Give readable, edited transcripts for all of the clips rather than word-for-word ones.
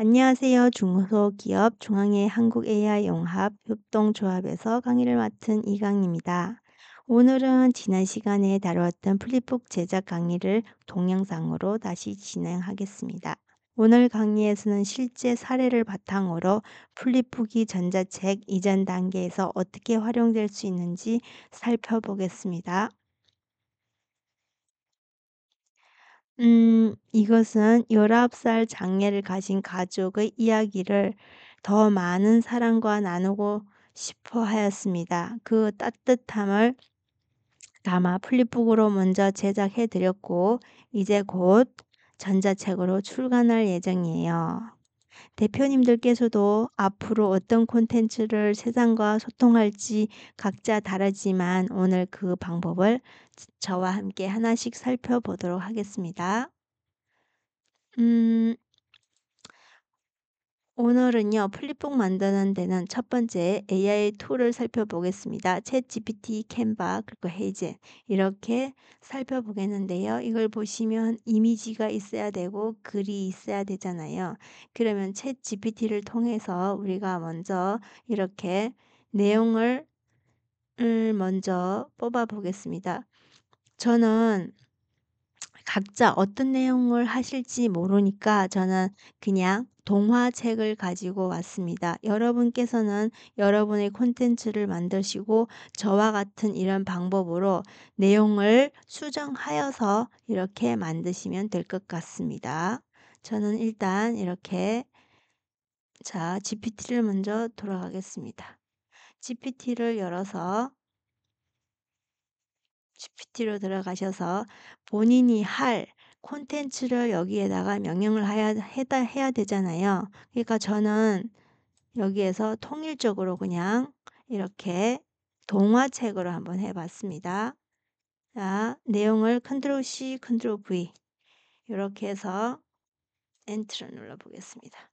안녕하세요. 중소기업 중앙회 한국 AI 용합 협동조합에서 강의를 맡은 이강입니다. 오늘은 지난 시간에 다루었던 플립북 제작 강의를 동영상으로 다시 진행하겠습니다. 오늘 강의에서는 실제 사례를 바탕으로 플립북이 전자책 이전 단계에서 어떻게 활용될 수 있는지 살펴보겠습니다. 이것은 19살 장애를 가진 가족의 이야기를 더 많은 사람과 나누고 싶어 하였습니다. 그 따뜻함을 담아 플립북으로 먼저 제작해 드렸고 이제 곧 전자책으로 출간할 예정이에요. 대표님들께서도 앞으로 어떤 콘텐츠를 세상과 소통할지 각자 다르지만 오늘 그 방법을 저와 함께 하나씩 살펴보도록 하겠습니다. 음, 오늘은요, 플립북 만드는 데는 첫 번째 AI 툴을 살펴보겠습니다. 챗 GPT, 캔바, 그리고 헤이젠 이렇게 살펴보겠는데요. 이걸 보시면 이미지가 있어야 되고 글이 있어야 되잖아요. 그러면 챗 GPT를 통해서 우리가 먼저 이렇게 내용을 먼저 뽑아 보겠습니다. 저는 각자 어떤 내용을 하실지 모르니까 저는 그냥 동화책을 가지고 왔습니다. 여러분께서는 여러분의 콘텐츠를 만드시고 저와 같은 이런 방법으로 내용을 수정하여서 이렇게 만드시면 될 것 같습니다. 저는 일단 이렇게 GPT를 먼저 돌아가겠습니다. GPT를 열어서 GPT로 들어가셔서 본인이 할 콘텐츠를 여기에다가 명령을 해야 되잖아요. 그러니까 저는 여기에서 통일적으로 그냥 이렇게 동화책으로 한번 해봤습니다. 자, 내용을 컨트롤 C, 컨트롤 V 이렇게 해서 엔터를 눌러보겠습니다.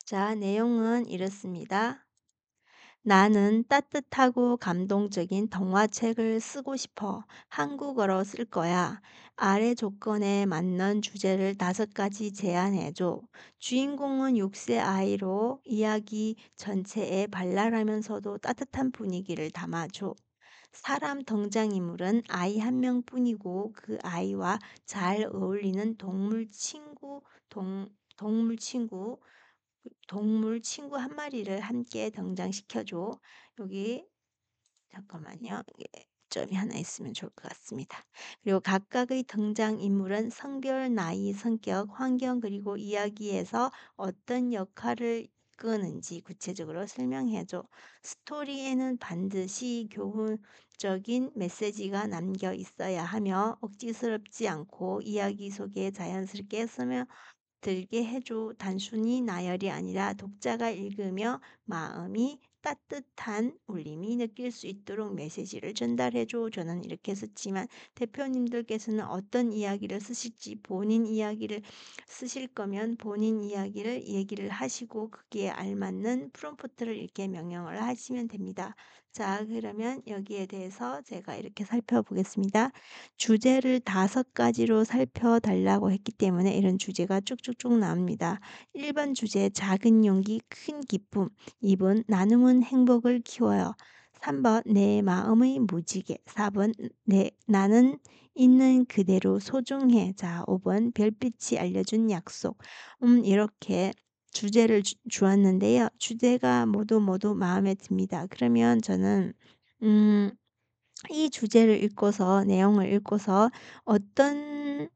자, 내용은 이렇습니다. 나는 따뜻하고 감동적인 동화책을 쓰고 싶어. 한국어로 쓸 거야. 아래 조건에 맞는 주제를 5가지 제안해줘. 주인공은 6세 아이로 이야기 전체에 발랄하면서도 따뜻한 분위기를 담아줘. 사람 등장인물은 아이 한 명뿐이고 그 아이와 잘 어울리는 동물 친구 한 마리를 함께 등장시켜줘. 여기 잠깐만요. 이게 점이 하나 있으면 좋을 것 같습니다. 그리고 각각의 등장인물은 성별, 나이, 성격, 환경 그리고 이야기에서 어떤 역할을 이끄는지 구체적으로 설명해줘. 스토리에는 반드시 교훈적인 메시지가 남겨 있어야 하며 억지스럽지 않고 이야기 속에 자연스럽게 들게 해줘. 단순히 나열이 아니라 독자가 읽으며 마음이 따뜻한 울림이 느낄 수 있도록 메시지를 전달해줘. 저는 이렇게 썼지만 대표님들께서는 어떤 이야기를 쓰실지 본인 이야기를 쓰실 거면 본인 이야기를 얘기를 하시고 거기에 알맞는 프롬프트를 이렇게 명령을 하시면 됩니다. 자, 그러면 여기에 대해서 제가 이렇게 살펴보겠습니다. 주제를 5가지로 살펴달라고 했기 때문에 이런 주제가 쭉쭉쭉 나옵니다. 1번 주제 작은 용기 큰 기쁨. 2번 나눔은 행복을 키워요. 3번 내 마음의 무지개. 4번 나는 있는 그대로 소중해. 자, 5번 별빛이 알려준 약속. 이렇게 주제를 주었는데요. 주제가 모두 마음에 듭니다. 그러면 저는 이 주제를 읽고서 내용을 읽고서 어떤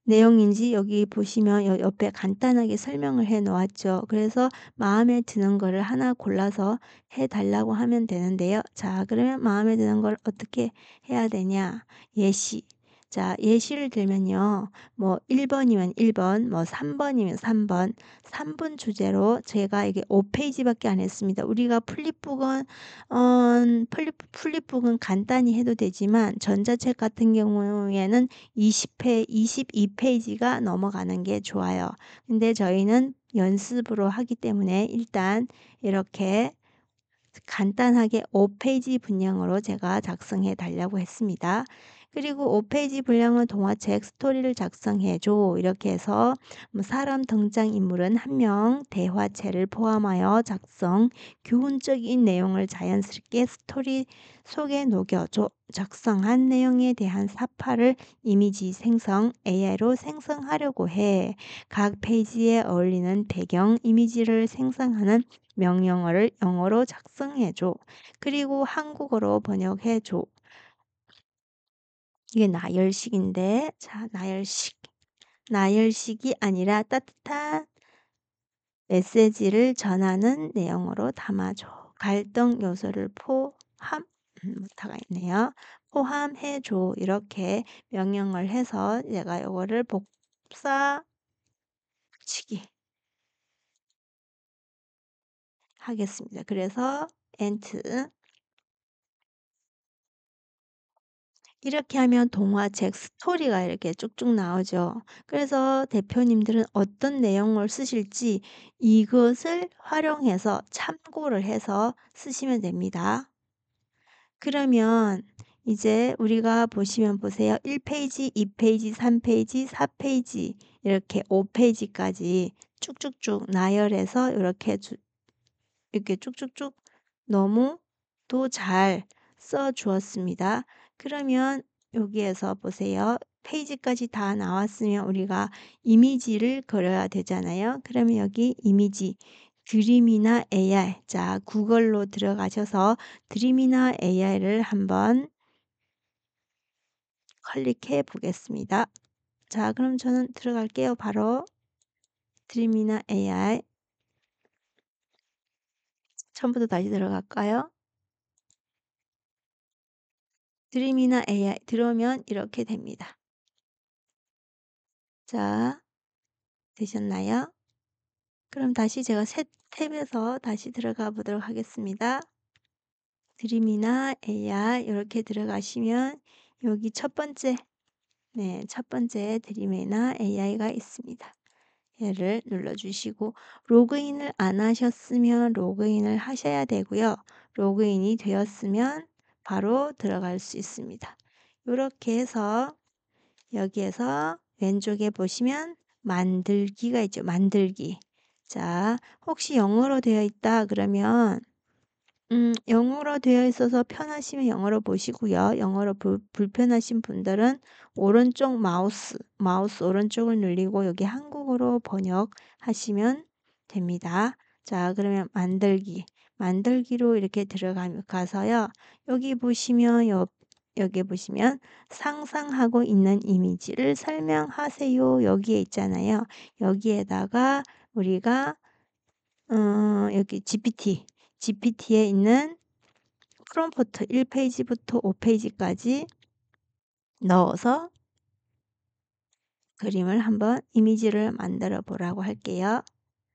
내용인지 여기 보시면 옆에 간단하게 설명을 해 놓았죠. 그래서 마음에 드는 거를 하나 골라서 해 달라고 하면 되는데요. 자, 그러면 마음에 드는 걸 어떻게 해야 되냐? 예시. 자, 예시를 들면요. 뭐 1번이면 1번, 뭐 3번이면 3번, 3분 주제로 제가 이게 5페이지밖에 안 했습니다. 우리가 플립북은 간단히 해도 되지만 전자책 같은 경우에는 22페이지가 넘어가는 게 좋아요. 근데 저희는 연습으로 하기 때문에 일단 이렇게 간단하게 5페이지 분량으로 제가 작성해 달라고 했습니다. 그리고 5페이지 분량의 동화책 스토리를 작성해 줘. 이렇게 해서 뭐 사람 등장인물은 한 명, 대화체를 포함하여 작성, 교훈적인 내용을 자연스럽게 스토리 속에 녹여줘. 작성한 내용에 대한 사파를 이미지 생성, AI로 생성하려고 해. 각 페이지에 어울리는 배경 이미지를 생성하는 명령어를 영어로 작성해 줘. 그리고 한국어로 번역해 줘. 이게 나열식인데, 자, 나열식. 나열식이 아니라 따뜻한 메시지를 전하는 내용으로 담아줘. 갈등 요소를 못하가 있네요. 포함해줘. 이렇게 명령을 해서 내가 이거를 복사치기 하겠습니다. 그래서 엔트. 이렇게 하면 동화책 스토리가 이렇게 쭉쭉 나오죠. 그래서 대표님들은 어떤 내용을 쓰실지 이것을 활용해서 참고를 해서 쓰시면 됩니다. 그러면 이제 우리가 보시면 보세요. 1페이지, 2페이지, 3페이지, 4페이지 이렇게 5페이지까지 쭉쭉쭉 나열해서 이렇게 쭉쭉쭉 너무도 잘 써 주었습니다. 그러면 여기에서 보세요. 페이지까지 다 나왔으면 우리가 이미지를 그려야 되잖아요. 그러면 여기 이미지 드림이나 AI. 자, 구글로 들어가셔서 드림이나 AI를 한번 클릭해 보겠습니다. 자, 그럼 저는 들어갈게요. 바로 드림이나 AI. 처음부터 다시 들어갈까요? 드림이나 AI 들어오면 이렇게 됩니다. 자, 되셨나요? 그럼 다시 제가 새 탭에서 다시 들어가 보도록 하겠습니다. 드림이나 AI 이렇게 들어가시면 여기 첫 번째 드림이나 AI가 있습니다. 얘를 눌러주시고 로그인을 안 하셨으면 로그인을 하셔야 되고요. 로그인이 되었으면 바로 들어갈 수 있습니다. 이렇게 해서 여기에서 왼쪽에 보시면 만들기가 있죠. 만들기. 자, 혹시 영어로 되어 있다 그러면 영어로 되어 있어서 편하시면 영어로 보시고요. 영어로 불편하신 분들은 오른쪽 마우스 오른쪽을 누르고 여기 한국어로 번역하시면 됩니다. 자, 그러면 만들기로 이렇게 들어가서요. 여기 보시면 상상하고 있는 이미지를 설명하세요. 여기에 있잖아요. 여기에다가 우리가 여기 GPT에 있는 프롬프트 1페이지부터 5페이지까지 넣어서 그림을 한번 이미지를 만들어 보라고 할게요.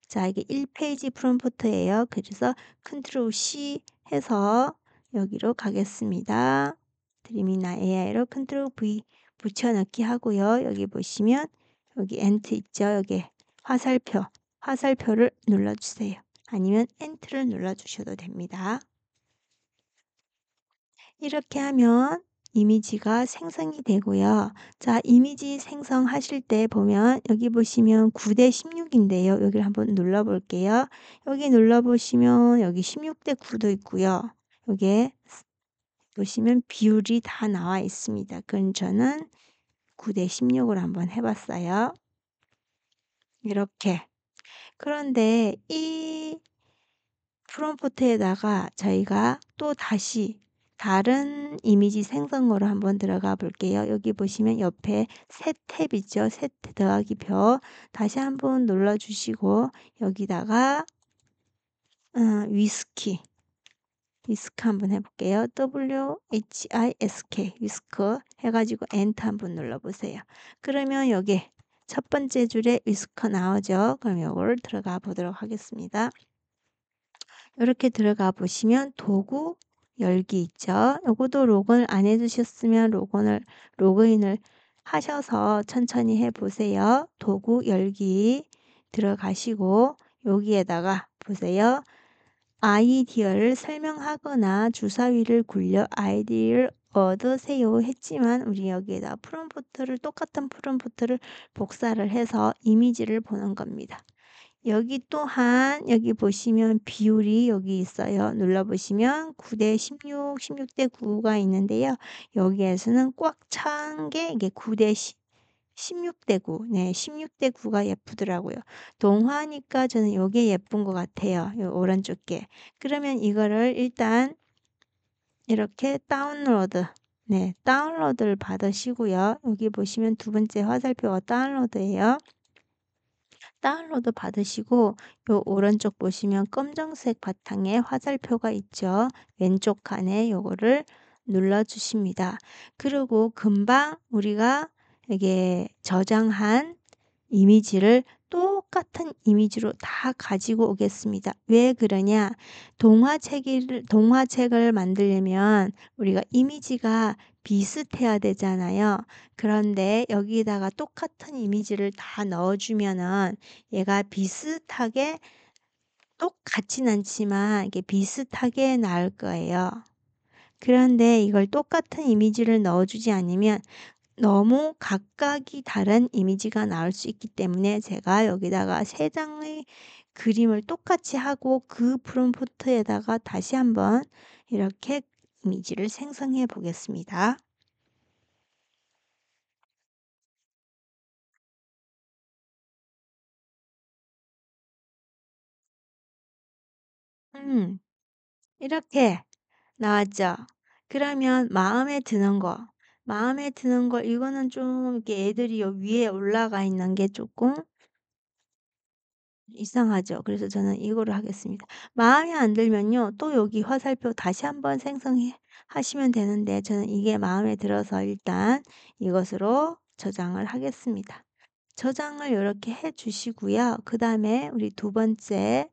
자, 이게 1페이지 프롬프트예요. 그래서 컨트롤 C 해서 여기로 가겠습니다. 드림이나 AI로 컨트롤 V 붙여넣기 하고요. 여기 보시면 여기 엔트 있죠. 여기 화살표를 눌러주세요. 아니면 엔트를 눌러주셔도 됩니다. 이렇게 하면 이미지가 생성이 되고요. 자, 이미지 생성하실 때 보면 여기 보시면 9대 16인데요. 여기를 한번 눌러볼게요. 여기 눌러보시면 여기 16대 9도 있고요. 여기에 보시면 비율이 다 나와 있습니다. 그럼 저는 9대 16으로 한번 해봤어요. 이렇게. 그런데 이 프롬프트에다가 저희가 또 다시 다른 이미지 생성어로 한번 들어가 볼게요. 여기 보시면 옆에 새 탭 있죠. 새 더하기 표 다시 한번 눌러주시고 여기다가 위스키 한번 해볼게요. WHISK 위스크 해가지고 엔터 한번 눌러보세요. 그러면 여기 첫 번째 줄에 위스크 나오죠. 그럼 이걸 들어가 보도록 하겠습니다. 이렇게 들어가 보시면 도구 열기 있죠. 요것도 로그인 안 해두셨으면 로그인을 하셔서 천천히 해보세요. 도구 열기 들어가시고 여기에다가 보세요. 아이디어를 설명하거나 주사위를 굴려 얻으세요." 했지만 우리 여기에다 프롬프트를 똑같은 프롬프트를 복사를 해서 이미지를 보는 겁니다. 여기 또한 여기 보시면 비율이 여기 있어요. 눌러 보시면 9대 16, 16대 9가 있는데요. 여기에서는 꽉 찬 게 이게 9대 16대 9. 네, 16대 9가 예쁘더라고요. 동화니까 저는 요게 예쁜 것 같아요, 요 오른쪽 게. 그러면 이거를 일단 이렇게 다운로드, 네, 다운로드를 받으시고요. 여기 보시면 두 번째 화살표가 다운로드예요. 다운로드 받으시고 요 오른쪽 보시면 검정색 바탕에 화살표가 있죠. 왼쪽 칸에 요거를 눌러 주십니다. 그리고 금방 우리가 이게 저장한 이미지를 똑같은 이미지로 다 가지고 오겠습니다. 왜 그러냐? 동화책을 만들려면 우리가 이미지가 비슷해야 되잖아요. 그런데 여기다가 똑같은 이미지를 다 넣어 주면은 얘가 비슷하게 똑같진 않지만 이게 비슷하게 나올 거예요. 그런데 이걸 똑같은 이미지를 넣어 주지 않으면 너무 각각이 다른 이미지가 나올 수 있기 때문에 제가 여기다가 세 장의 그림을 똑같이 하고 그 프롬프트에다가 다시 한번 이렇게 이미지를 생성해 보겠습니다. 음. 이렇게 나왔죠? 그러면 마음에 드는 거 이거는 좀 이렇게 애들이 요 위에 올라가 있는 게 조금 이상하죠. 그래서 저는 이거를 하겠습니다. 마음에 안 들면요. 또 여기 화살표 다시 한번 생성해 하시면 되는데 저는 이게 마음에 들어서 일단 이것으로 저장을 하겠습니다. 저장을 이렇게 해 주시고요. 그다음에 우리 두 번째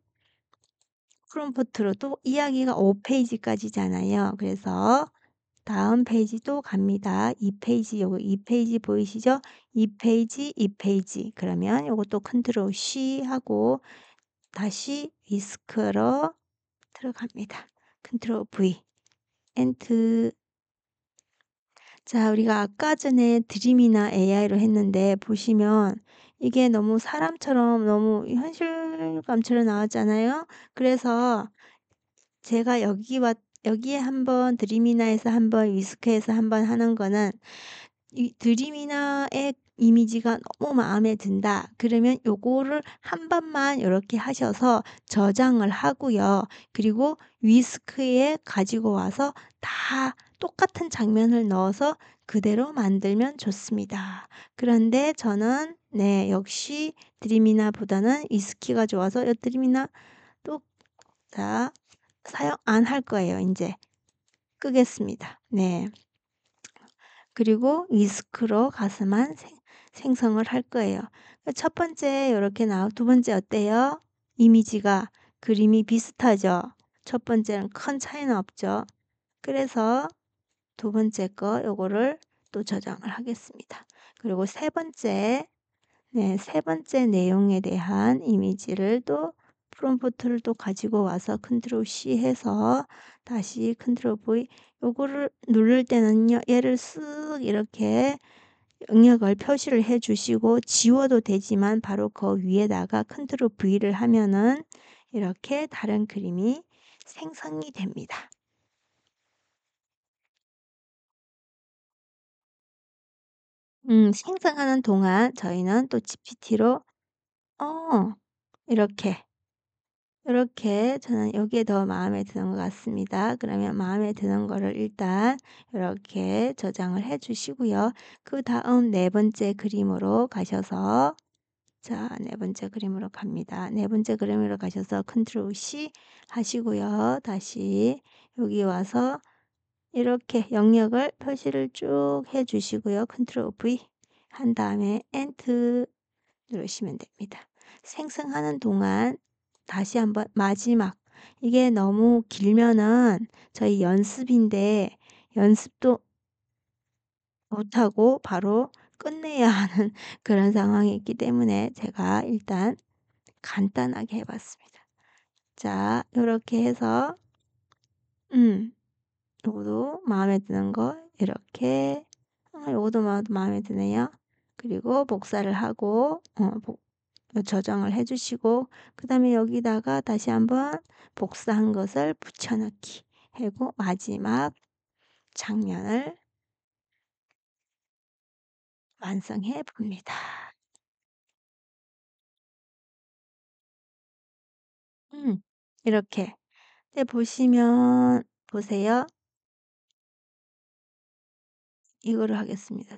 프롬프트로 또 이야기가 5 페이지까지잖아요. 그래서 다음 페이지 또 갑니다. 2 페이지 요거 2 페이지 보이시죠? 2 페이지, 2 페이지. 그러면 요것도 컨트롤 C 하고 다시 위스크로 들어갑니다. 컨트롤 V, 엔트. 자, 우리가 아까 전에 드림이나 AI로 했는데 보시면 이게 너무 사람처럼 너무 현실감처럼 나왔잖아요. 그래서 제가 여기에 한번 드림이나에서 한번 위스크에서 한번 하는 거는 이 드림이나의 이미지가 너무 마음에 든다. 그러면 요거를 한 번만 요렇게 하셔서 저장을 하고요. 그리고 위스크에 가지고 와서 다 똑같은 장면을 넣어서 그대로 만들면 좋습니다. 그런데 저는 네, 역시 드림이나보다는 위스키가 좋아서 요 드림이나 또 자, 사용 안 할 거예요, 인제. 끄겠습니다. 네. 그리고 위스크로 가스만 생성을 할 거예요. 첫 번째 요렇게 두 번째 어때요? 이미지가 그림이 비슷하죠? 첫 번째는 큰 차이는 없죠? 그래서 두 번째 거 요거를 또 저장을 하겠습니다. 그리고 세 번째, 네, 세 번째 내용에 대한 이미지를 또 프롬프트를 또 가지고 와서 컨트롤 C 해서 다시 컨트롤 V, 요거를 누를 때는요. 얘를 쓱 이렇게 영역을 표시를 해 주시고 지워도 되지만 바로 그 위에다가 컨트롤 V를 하면은 이렇게 다른 그림이 생성이 됩니다. 생성하는 동안 저희는 또 GPT로 어 이렇게 이렇게 저는 요게 더 마음에 드는 것 같습니다. 그러면 마음에 드는 거를 일단 이렇게 저장을 해 주시고요. 그다음 네 번째 그림으로 가셔서 자, 네 번째 그림으로 갑니다. 네 번째 그림으로 가셔서 컨트롤 C 하시고요. 다시 여기 와서 이렇게 영역을 표시를 쭉 해 주시고요. 컨트롤 V 한 다음에 엔터 누르시면 됩니다. 생성하는 동안 다시 한번 마지막, 이게 너무 길면은 저희 연습인데 연습도 못하고 바로 끝내야 하는 그런 상황이 있기 때문에 제가 일단 간단하게 해 봤습니다. 자, 요렇게 해서 음 요것도 마음에 드는 거 이렇게 요것도 마음에 드네요. 그리고 복사를 하고 복 저장을 해 주시고 그다음에 여기다가 다시 한번 복사한 것을 붙여 넣기 하고 마지막 장면을 완성해 봅니다. 음. 이렇게. 네 보시면 보세요. 이거를 하겠습니다.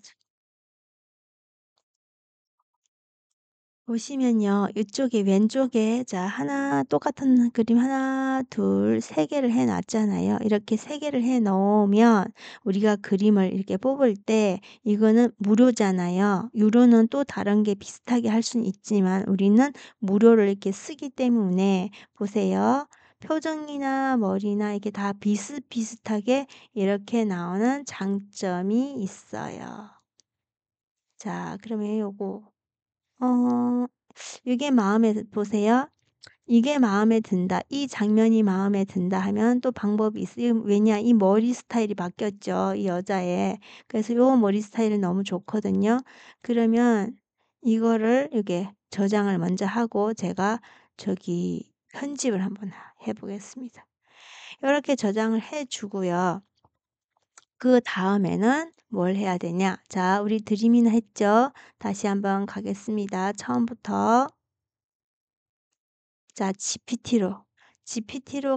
보시면요. 이쪽에 왼쪽에 자 하나 똑같은 그림 하나 둘 세 개를 해 놨잖아요. 이렇게 세 개를 해 놓으면 우리가 그림을 이렇게 뽑을 때 이거는 무료잖아요. 유료는 또 다른 게 비슷하게 할 수는 있지만 우리는 무료를 이렇게 쓰기 때문에 보세요. 표정이나 머리나 이게 다 비슷비슷하게 이렇게 나오는 장점이 있어요. 자 그러면 요거 어 이게 마음에 보세요. '이게 마음에 든다. 이 장면이 마음에 든다.' 하면 또 방법이 있어요. 왜냐 이 머리 스타일이 바뀌었죠, 이 여자의. 그래서 요 머리 스타일은 너무 좋거든요. 그러면 이거를 이렇게 저장을 먼저 하고 제가 저기 편집을 한번 해 보겠습니다. 요렇게 저장을 해 주고요. 그다음에는 뭘 해야 되냐? 자 우리 드림이나 했죠? 다시 한번 가겠습니다, 처음부터. 자 GPT로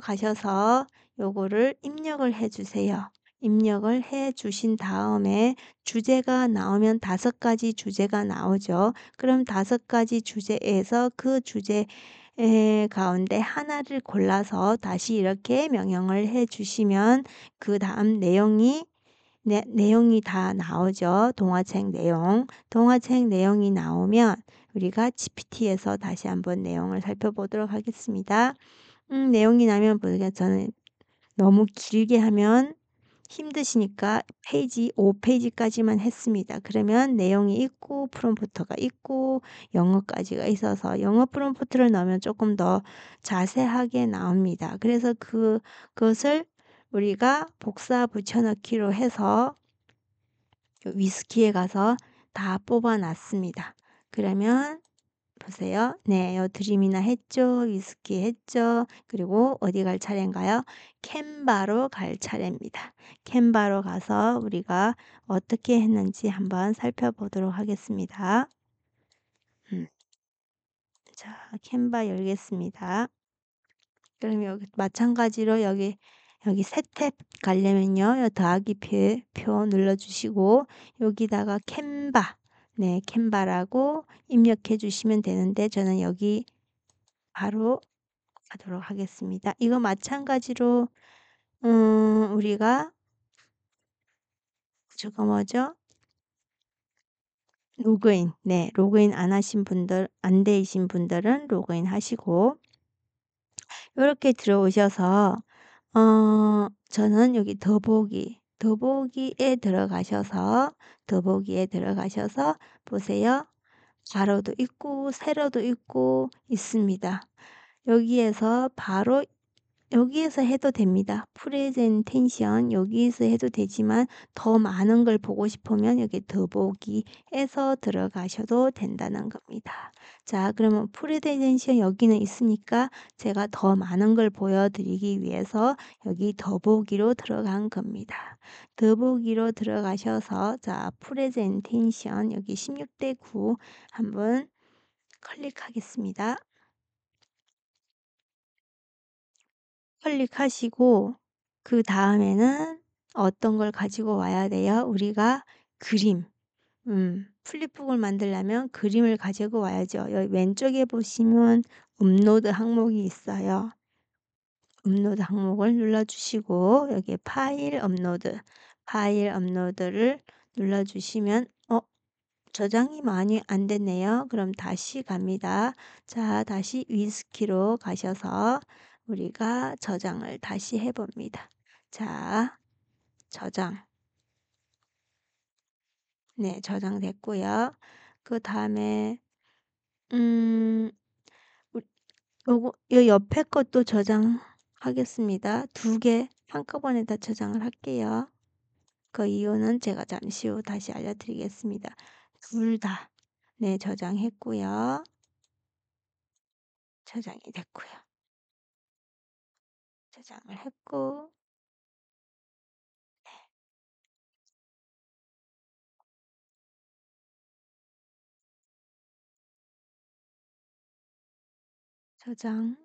가셔서 요거를 입력을 해 주세요. 입력을 해 주신 다음에 주제가 나오면 5가지 주제가 나오죠. 그럼 5가지 주제에서 그 주제 가운데 하나를 골라서 다시 이렇게 명령을 해 주시면 그다음 내용이 다 나오죠, 동화책 내용. 동화책 내용이 나오면 우리가 GPT에서 다시 한번 내용을 살펴보도록 하겠습니다. 내용이 나면 보니까 저는 너무 길게 하면 힘드시니까 페이지 5 페이지까지만 했습니다. 그러면 내용이 있고 프롬프트가 있고 영어까지가 있어서 영어 프롬프트를 넣으면 조금 더 자세하게 나옵니다. 그래서 그것을 우리가 복사 붙여 넣기로 해서 위스키에 가서 다 뽑아 놨습니다. 그러면 보세요. 네. 요 드림이나 했죠. 위스키 했죠. 그리고 어디 갈 차례인가요? 캔바로 갈 차례입니다. 캔바로 가서 우리가 어떻게 했는지 한번 살펴보도록 하겠습니다. 음. 자 캔바 열겠습니다. 그럼 여기 마찬가지로 여기 새 탭 가려면요. 요 더하기 표 눌러 주시고 여기다가 캔바 네 캔바라고 입력해 주시면 되는데 저는 여기 바로 가도록 하겠습니다. 이거 마찬가지로 우리가 저거 뭐죠? 로그인. 네. 로그인 안 하신 분들 안 되신 분들은 로그인 하시고 요렇게 들어오셔서 저는 여기 더보기에 들어가셔서 보세요. 괄호도 있고 세로도 있고 있습니다. 여기에서 바로 여기에서 해도 됩니다. 프레젠테이션 여기에서 해도 되지만 더 많은 걸 보고 싶으면 여기 더보기에서 들어가셔도 된다는 겁니다. 자 그러면 프레젠테이션 여기는 있으니까 제가 더 많은 걸 보여드리기 위해서 여기 더보기로 들어간 겁니다. 더보기로 들어가셔서 자 프레젠테이션 여기 16대 9 한번 클릭하겠습니다. 클릭하시고 그다음에는 어떤 걸 가지고 와야 돼요? 우리가 그림. 플립북을 만들려면 그림을 가지고 와야죠. 여기 왼쪽에 보시면 업로드 항목이 있어요. 업로드 항목을 눌러 주시고 여기에 파일 업로드를 눌러 주시면 저장이 많이 안 됐네요. 그럼 다시 갑니다. 자 다시 위스키로 가셔서 우리가 저장을 다시 해 봅니다. 자 저장. 네 저장됐고요. 그다음에 음 우 요거 요 옆에 것도 저장하겠습니다. 2개 한꺼번에 다 저장을 할게요. 그 이유는 제가 잠시 후 다시 알려드리겠습니다. 둘 다 네 저장했고요. 저장이 됐고요. 저장을 했고 저장,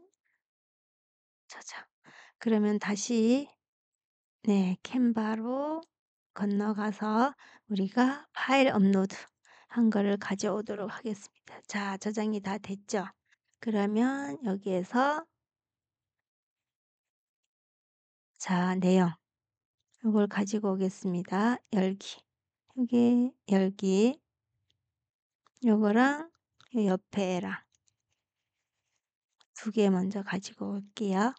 저장. 그러면 다시 네 캔바로 건너가서 우리가 파일 업로드 한 거를 가져오도록 하겠습니다. 자 저장이 다 됐죠? 그러면 여기에서 자 내용 요걸 가지고 오겠습니다. 열기. 여기 열기 요거랑 요 옆에 애랑 두 개 먼저 가지고 올게요.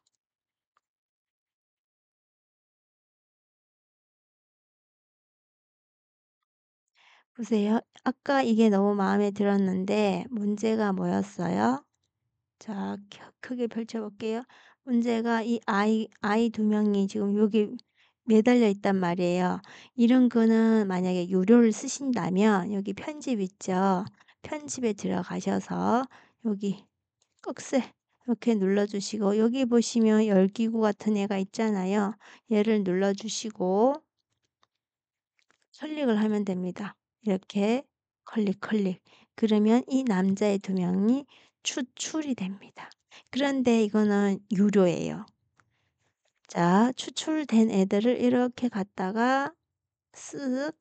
보세요. 아까 이게 너무 마음에 들었는데 문제가 뭐였어요? 자 크게 펼쳐 볼게요. 문제가 이 아이 두 명이 지금 여기 매달려 있단 말이에요. 이런 거는 만약에 유료를 쓰신다면 여기 편집 있죠? 편집에 들어가셔서 여기 꺽쇠 이렇게 눌러 주시고 여기 보시면 열기구 같은 애가 있잖아요. 얘를 눌러 주시고 클릭을 하면 됩니다. 이렇게 클릭, 클릭. 그러면 이 남자애 두 명이 추출이 됩니다. 그런데 이거는 유료예요. 자 추출된 애들을 이렇게 갖다가 쓱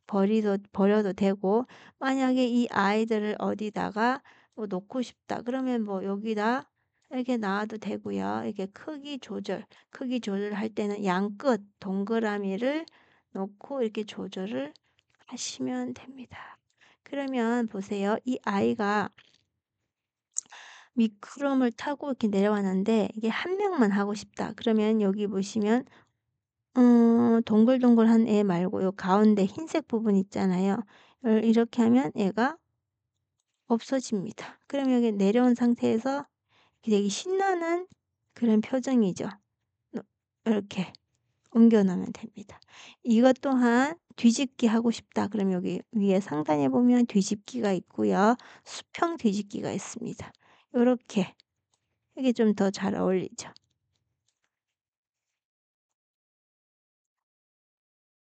버려도 되고 만약에 이 아이들을 어디다가 뭐 놓고 싶다 그러면 뭐 여기다 이렇게 놔도 되고요. 이렇게 크기 조절할 때는 양끝 동그라미를 놓고 이렇게 조절을 하시면 됩니다. 그러면 보세요. 이 아이가 미끄럼을 타고 이렇게 내려왔는데 이게 한 명만 하고 싶다. 그러면 여기 보시면 동글동글한 애 말고 요 가운데 흰색 부분 있잖아요. 이렇게 하면 얘가 없어집니다. 그럼 여기 내려온 상태에서 되게 신나는 그런 표정이죠. 노 이렇게 옮겨 놓으면 됩니다. 이것 또한 뒤집기 하고 싶다 그럼 여기 위에 상단에 보면 뒤집기가 있고요. 수평 뒤집기가 있습니다. 요렇게 이게 좀 더 잘 어울리죠.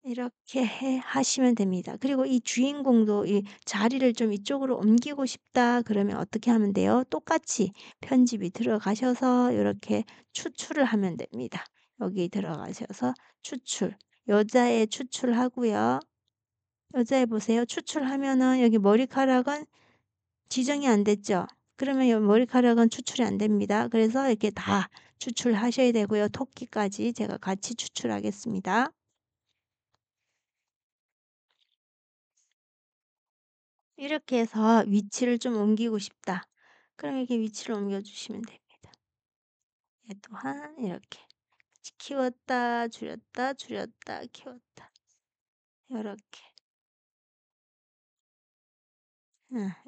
이렇게 해 하시면 됩니다. 그리고 이 주인공도 이 자리를 좀 이쪽으로 옮기고 싶다 그러면 어떻게 하면 돼요? 똑같이 편집이 들어가셔서 요렇게 추출을 하면 됩니다. 여기 들어가셔서 추출. 여자애 추출하고요. 여자애 보세요. 추출하면은 여기 머리카락은 지정이 안 됐죠? 그러면 요 머리카락은 추출이 안 됩니다. 그래서 이렇게 다 추출하셔야 되고요. 토끼까지 제가 같이 추출하겠습니다. 이렇게 해서 위치를 좀 옮기고 싶다. 그럼 이렇게 위치를 옮겨 주시면 됩니다. 얘 또한 이렇게 키웠다 줄였다 줄였다 키웠다 요렇게.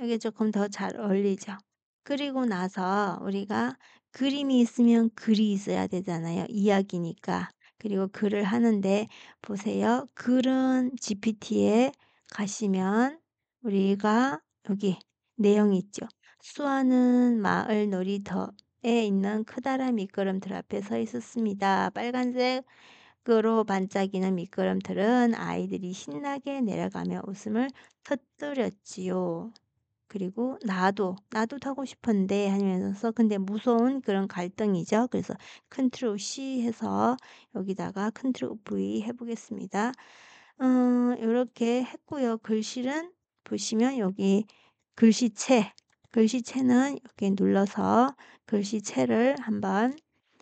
이게 조금 더 잘 어울리죠. 그리고 나서 우리가 그림이 있으면 글이 있어야 되잖아요, 이야기니까. 그리고 글을 하는데 보세요. 글은 GPT에 가시면 우리가 여기 내용이 있죠. "수아는 마을 놀이터에 있는 커다란 미끄럼틀 앞에 서 있었습니다. 빨간색으로 반짝이는 미끄럼틀은 아이들이 신나게 내려가며 웃음을 터뜨렸지요." 그리고 나도 타고 싶은데 하면서 근데 무서운 그런 갈등이죠. 그래서 컨트롤 C 해서 여기다가 컨트롤 V 해 보겠습니다. 요렇게 했고요. 글씨는 보시면 여기 글씨체, 글씨체는 이렇게 눌러서 글씨체를 한번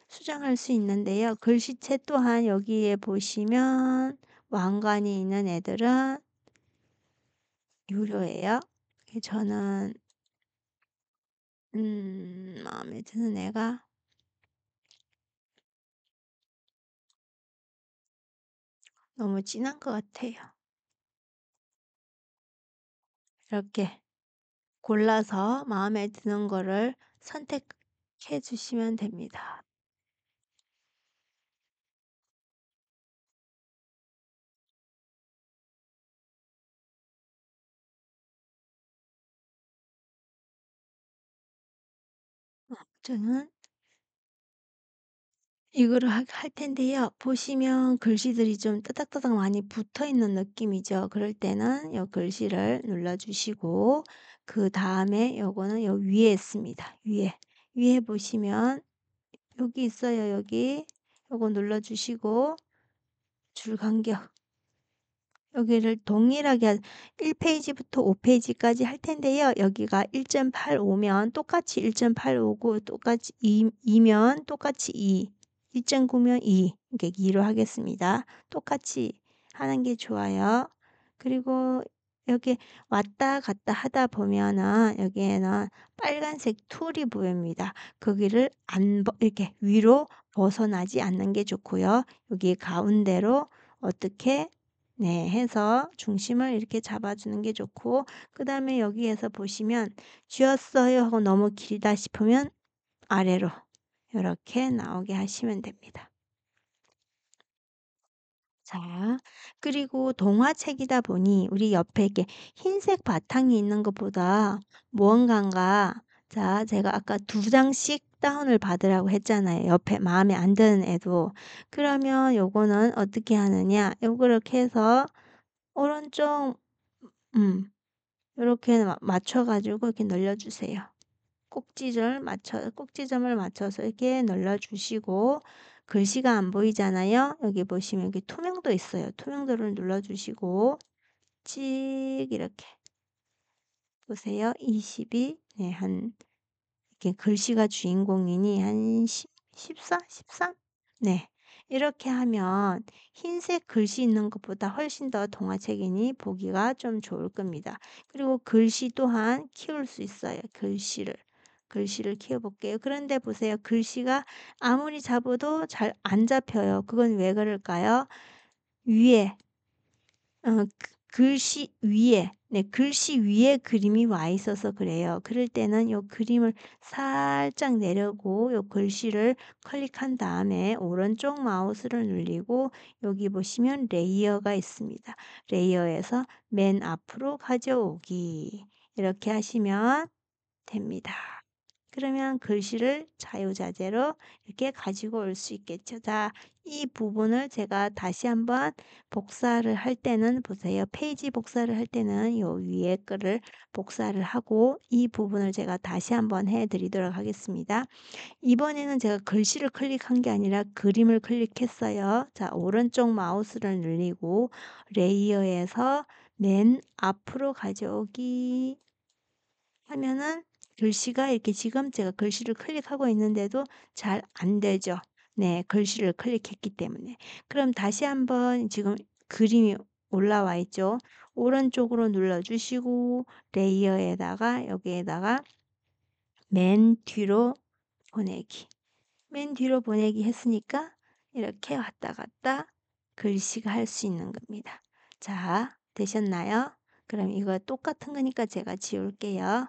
수정할 수 있는데요. 글씨체 또한 여기에 보시면 왕관이 있는 애들은 유료예요. 저는 마음에 드는 애가 너무 진한 것 같아요. 이렇게 골라서 마음에 드는 거를 선택해 주시면 됩니다. 저는 이거를 할 텐데요. 보시면 글씨들이 좀 따닥따닥 많이 붙어 있는 느낌이죠. 그럴 때는 요 글씨를 눌러 주시고 그다음에 요거는 요 위에 있습니다. 위에. 위에 보시면 여기 있어요, 여기. 요거 눌러 주시고 줄 간격 여기를 동일하게 1 페이지부터 5 페이지까지 할 텐데요. 여기가 1.85 면 똑같이 1.85 고 똑같이 2 면 똑같이 2, 2.9 면 2 이렇게 2로 하겠습니다. 똑같이 하는 게 좋아요. 그리고 여기 왔다 갔다 하다 보면은 여기에는 빨간색 툴이 보입니다. 거기를 안 이렇게 위로 벗어나지 않는 게 좋고요. 여기 가운데로 어떻게 네 해서 중심을 이렇게 잡아 주는 게 좋고 그다음에 여기에서 보시면 "쥐었어요." 하고 너무 길다 싶으면 아래로 이렇게 나오게 하시면 됩니다. 자 그리고 동화책이다 보니 우리 옆에 이렇게 흰색 바탕이 있는 것보다 무언가가 자 제가 아까 2장씩 다운을 받으라고 했잖아요, 옆에 마음에 안 드는 애도. 그러면 요거는 어떻게 하느냐 요렇게 해서 오른쪽 음. 요렇게 맞춰 가지고 이렇게 늘려 주세요. 꼭지점을 맞춰서 이렇게 눌러 주시고 글씨가 안 보이잖아요. 여기 보시면 여기 투명도 있어요. 투명도를 눌러 주시고 찍 이렇게 보세요. 22 네 한 이렇게 글씨가 주인공이니 한 10 14, 13? 네. 이렇게 하면 흰색 글씨 있는 것보다 훨씬 더 동화책이니 보기가 좀 좋을 겁니다. 그리고 글씨 또한 키울 수 있어요, 글씨를. 글씨를 키워 볼게요. 그런데 보세요. 글씨가 아무리 잡아도 잘 안 잡혀요. 그건 왜 그럴까요? 위에 글씨 위에 글씨 위에 그림이 와 있어서 그래요. 그럴 때는 요 그림을 살짝 내려고 요 글씨를 클릭한 다음에 오른쪽 마우스를 눌리고 여기 보시면 레이어가 있습니다. 레이어에서 맨 앞으로 가져오기 이렇게 하시면 됩니다. 그러면 글씨를 자유자재로 이렇게 가지고 올 수 있겠죠. 자, 이 부분을 제가 다시 한번 복사를 할 때는 보세요. 페이지 복사를 할 때는 요 위에 거를 복사를 하고 이 부분을 제가 다시 한번 해 드리도록 하겠습니다. 이번에는 제가 글씨를 클릭한 게 아니라 그림을 클릭했어요. 자, 오른쪽 마우스를 눌리고 레이어에서 맨 앞으로 가져오기 하면은 글씨가 이렇게 지금 제가 글씨를 클릭하고 있는데도 잘 안 되죠. 네. 글씨를 클릭했기 때문에. 그럼 다시 한번 지금 그림이 올라와 있죠. 오른쪽으로 눌러 주시고 레이어에다가 여기에다가 맨 뒤로 보내기. 맨 뒤로 보내기 했으니까 이렇게 왔다 갔다 글씨가 할 수 있는 겁니다. 자, 되셨나요? 그럼 이거 똑같은 거니까 제가 지울게요.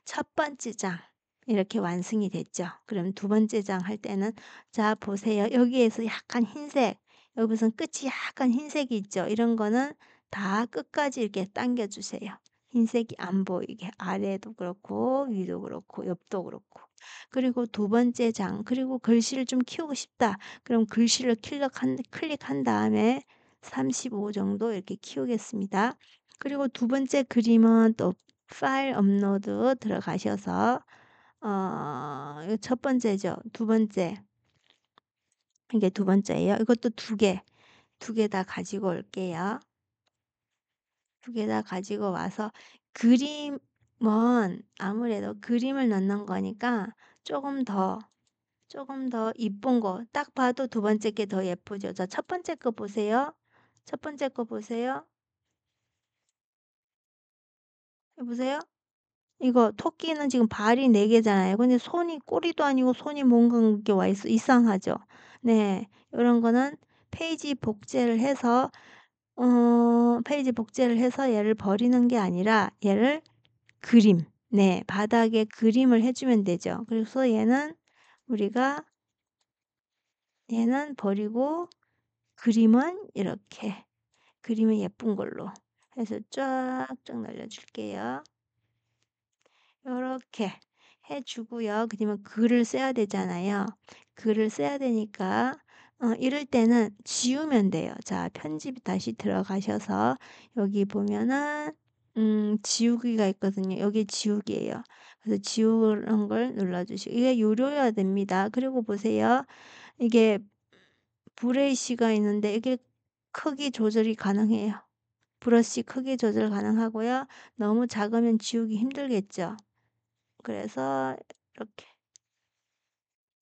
첫 번째 장 이렇게 완성이 됐죠. 그럼 두 번째 장 할 때는 자 보세요. 여기에서 약간 흰색 여기 무슨 끝이 약간 흰색이 있죠. 이런 거는 다 끝까지 이렇게 당겨 주세요. 흰색이 안 보이게 아래도 그렇고 위도 그렇고 옆도 그렇고. 그리고 두 번째 장 그리고 글씨를 좀 키우고 싶다. 그럼 글씨를 클릭한 다음에 35 정도 이렇게 키우겠습니다. 그리고 두 번째 그림은 또 파일 업로드 들어가셔서 이거 첫 번째죠. 두 번째. 이게 두 번째예요. 이것도 두 개 다 가지고 올게요. 두 개 다 가지고 와서 그림은 아무래도 그림을 넣는 거니까 조금 더 이쁜 거 딱 봐도 두 번째 게 더 예쁘죠. 자 첫 번째 거 보세요. 첫 번째 거 보세요. 보세요. 이거 토끼는 지금 발이 4 개잖아요. 근데 손이 꼬리도 아니고 손이 뭔가 이렇게 와 있어 이상하죠. 네. 요런 거는 페이지 복제를 해서 얘를 버리는 게 아니라 얘를 그림 네 바닥에 그림을 해 주면 되죠. 그래서 우리가 얘는 버리고 그림은 이렇게 그림은 예쁜 걸로 해서 쫙쫙 날려 줄게요. 요렇게 해 주고요. 그러면 글을 써야 되잖아요. 글을 써야 되니까 이럴 때는 지우면 돼요. 자, 편집 다시 들어가셔서 여기 보면은 지우기가 있거든요. 여기 지우기예요. 그래서 지우는 걸 눌러 주시고 이게 유료여야 됩니다. 그리고 보세요. 이게 브레이시가 있는데 이게 크기 조절이 가능해요. 브러쉬 크기 조절 가능하고요. 너무 작으면 지우기 힘들겠죠. 그래서 이렇게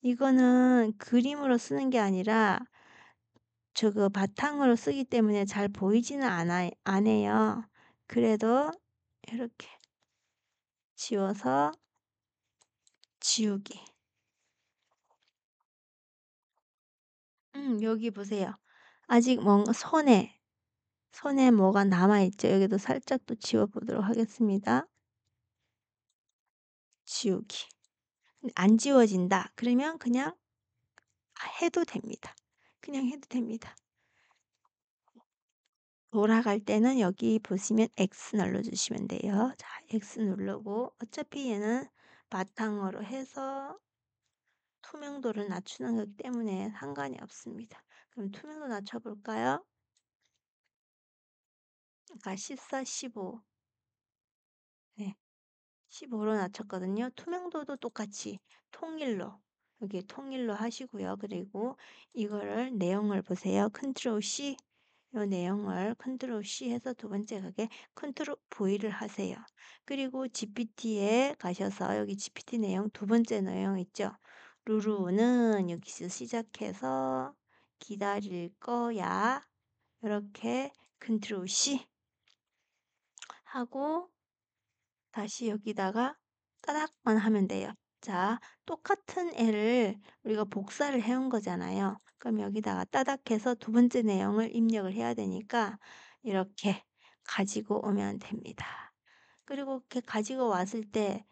이거는 그림으로 쓰는 게 아니라 저거 바탕으로 쓰기 때문에 잘 보이지는 않아요. 그래도 이렇게 지워서 지우기. 여기 보세요. 아직 뭔가 손에 뭐가 남아 있죠. 여기도 살짝 또 지워 보도록 하겠습니다. 지우기. 근데 안 지워진다. 그러면 그냥 해도 됩니다. 그냥 해도 됩니다. 돌아갈 때는 여기 보시면 X 눌러주시면 돼요. 자, X 누르고 어차피 얘는 바탕으로 해서 투명도를 낮추는 거기 때문에 상관이 없습니다. 그럼 투명도 낮춰볼까요? 아까 14, 15. 네, 15로 낮췄거든요. 투명도도 똑같이 통일로 여기 통일로 하시고요. 그리고 이거를 내용을 보세요. 컨트롤 C 요 내용을 컨트롤 C 해서 두 번째 가게 컨트롤 V를 하세요. 그리고 GPT에 가셔서 여기 GPT 내용 두 번째 내용 있죠. 루루는 여기서 시작해서 기다릴 거야. 이렇게 컨트롤 C 하고 다시 여기다가 따닥만 하면 돼요. 자, 똑같은 애를 우리가 복사를 해온 거잖아요. 그럼 여기다가 따닥해서 두 번째 내용을 입력을 해야 되니까 이렇게 가지고 오면 됩니다. 그리고 이렇게 가지고 왔을 때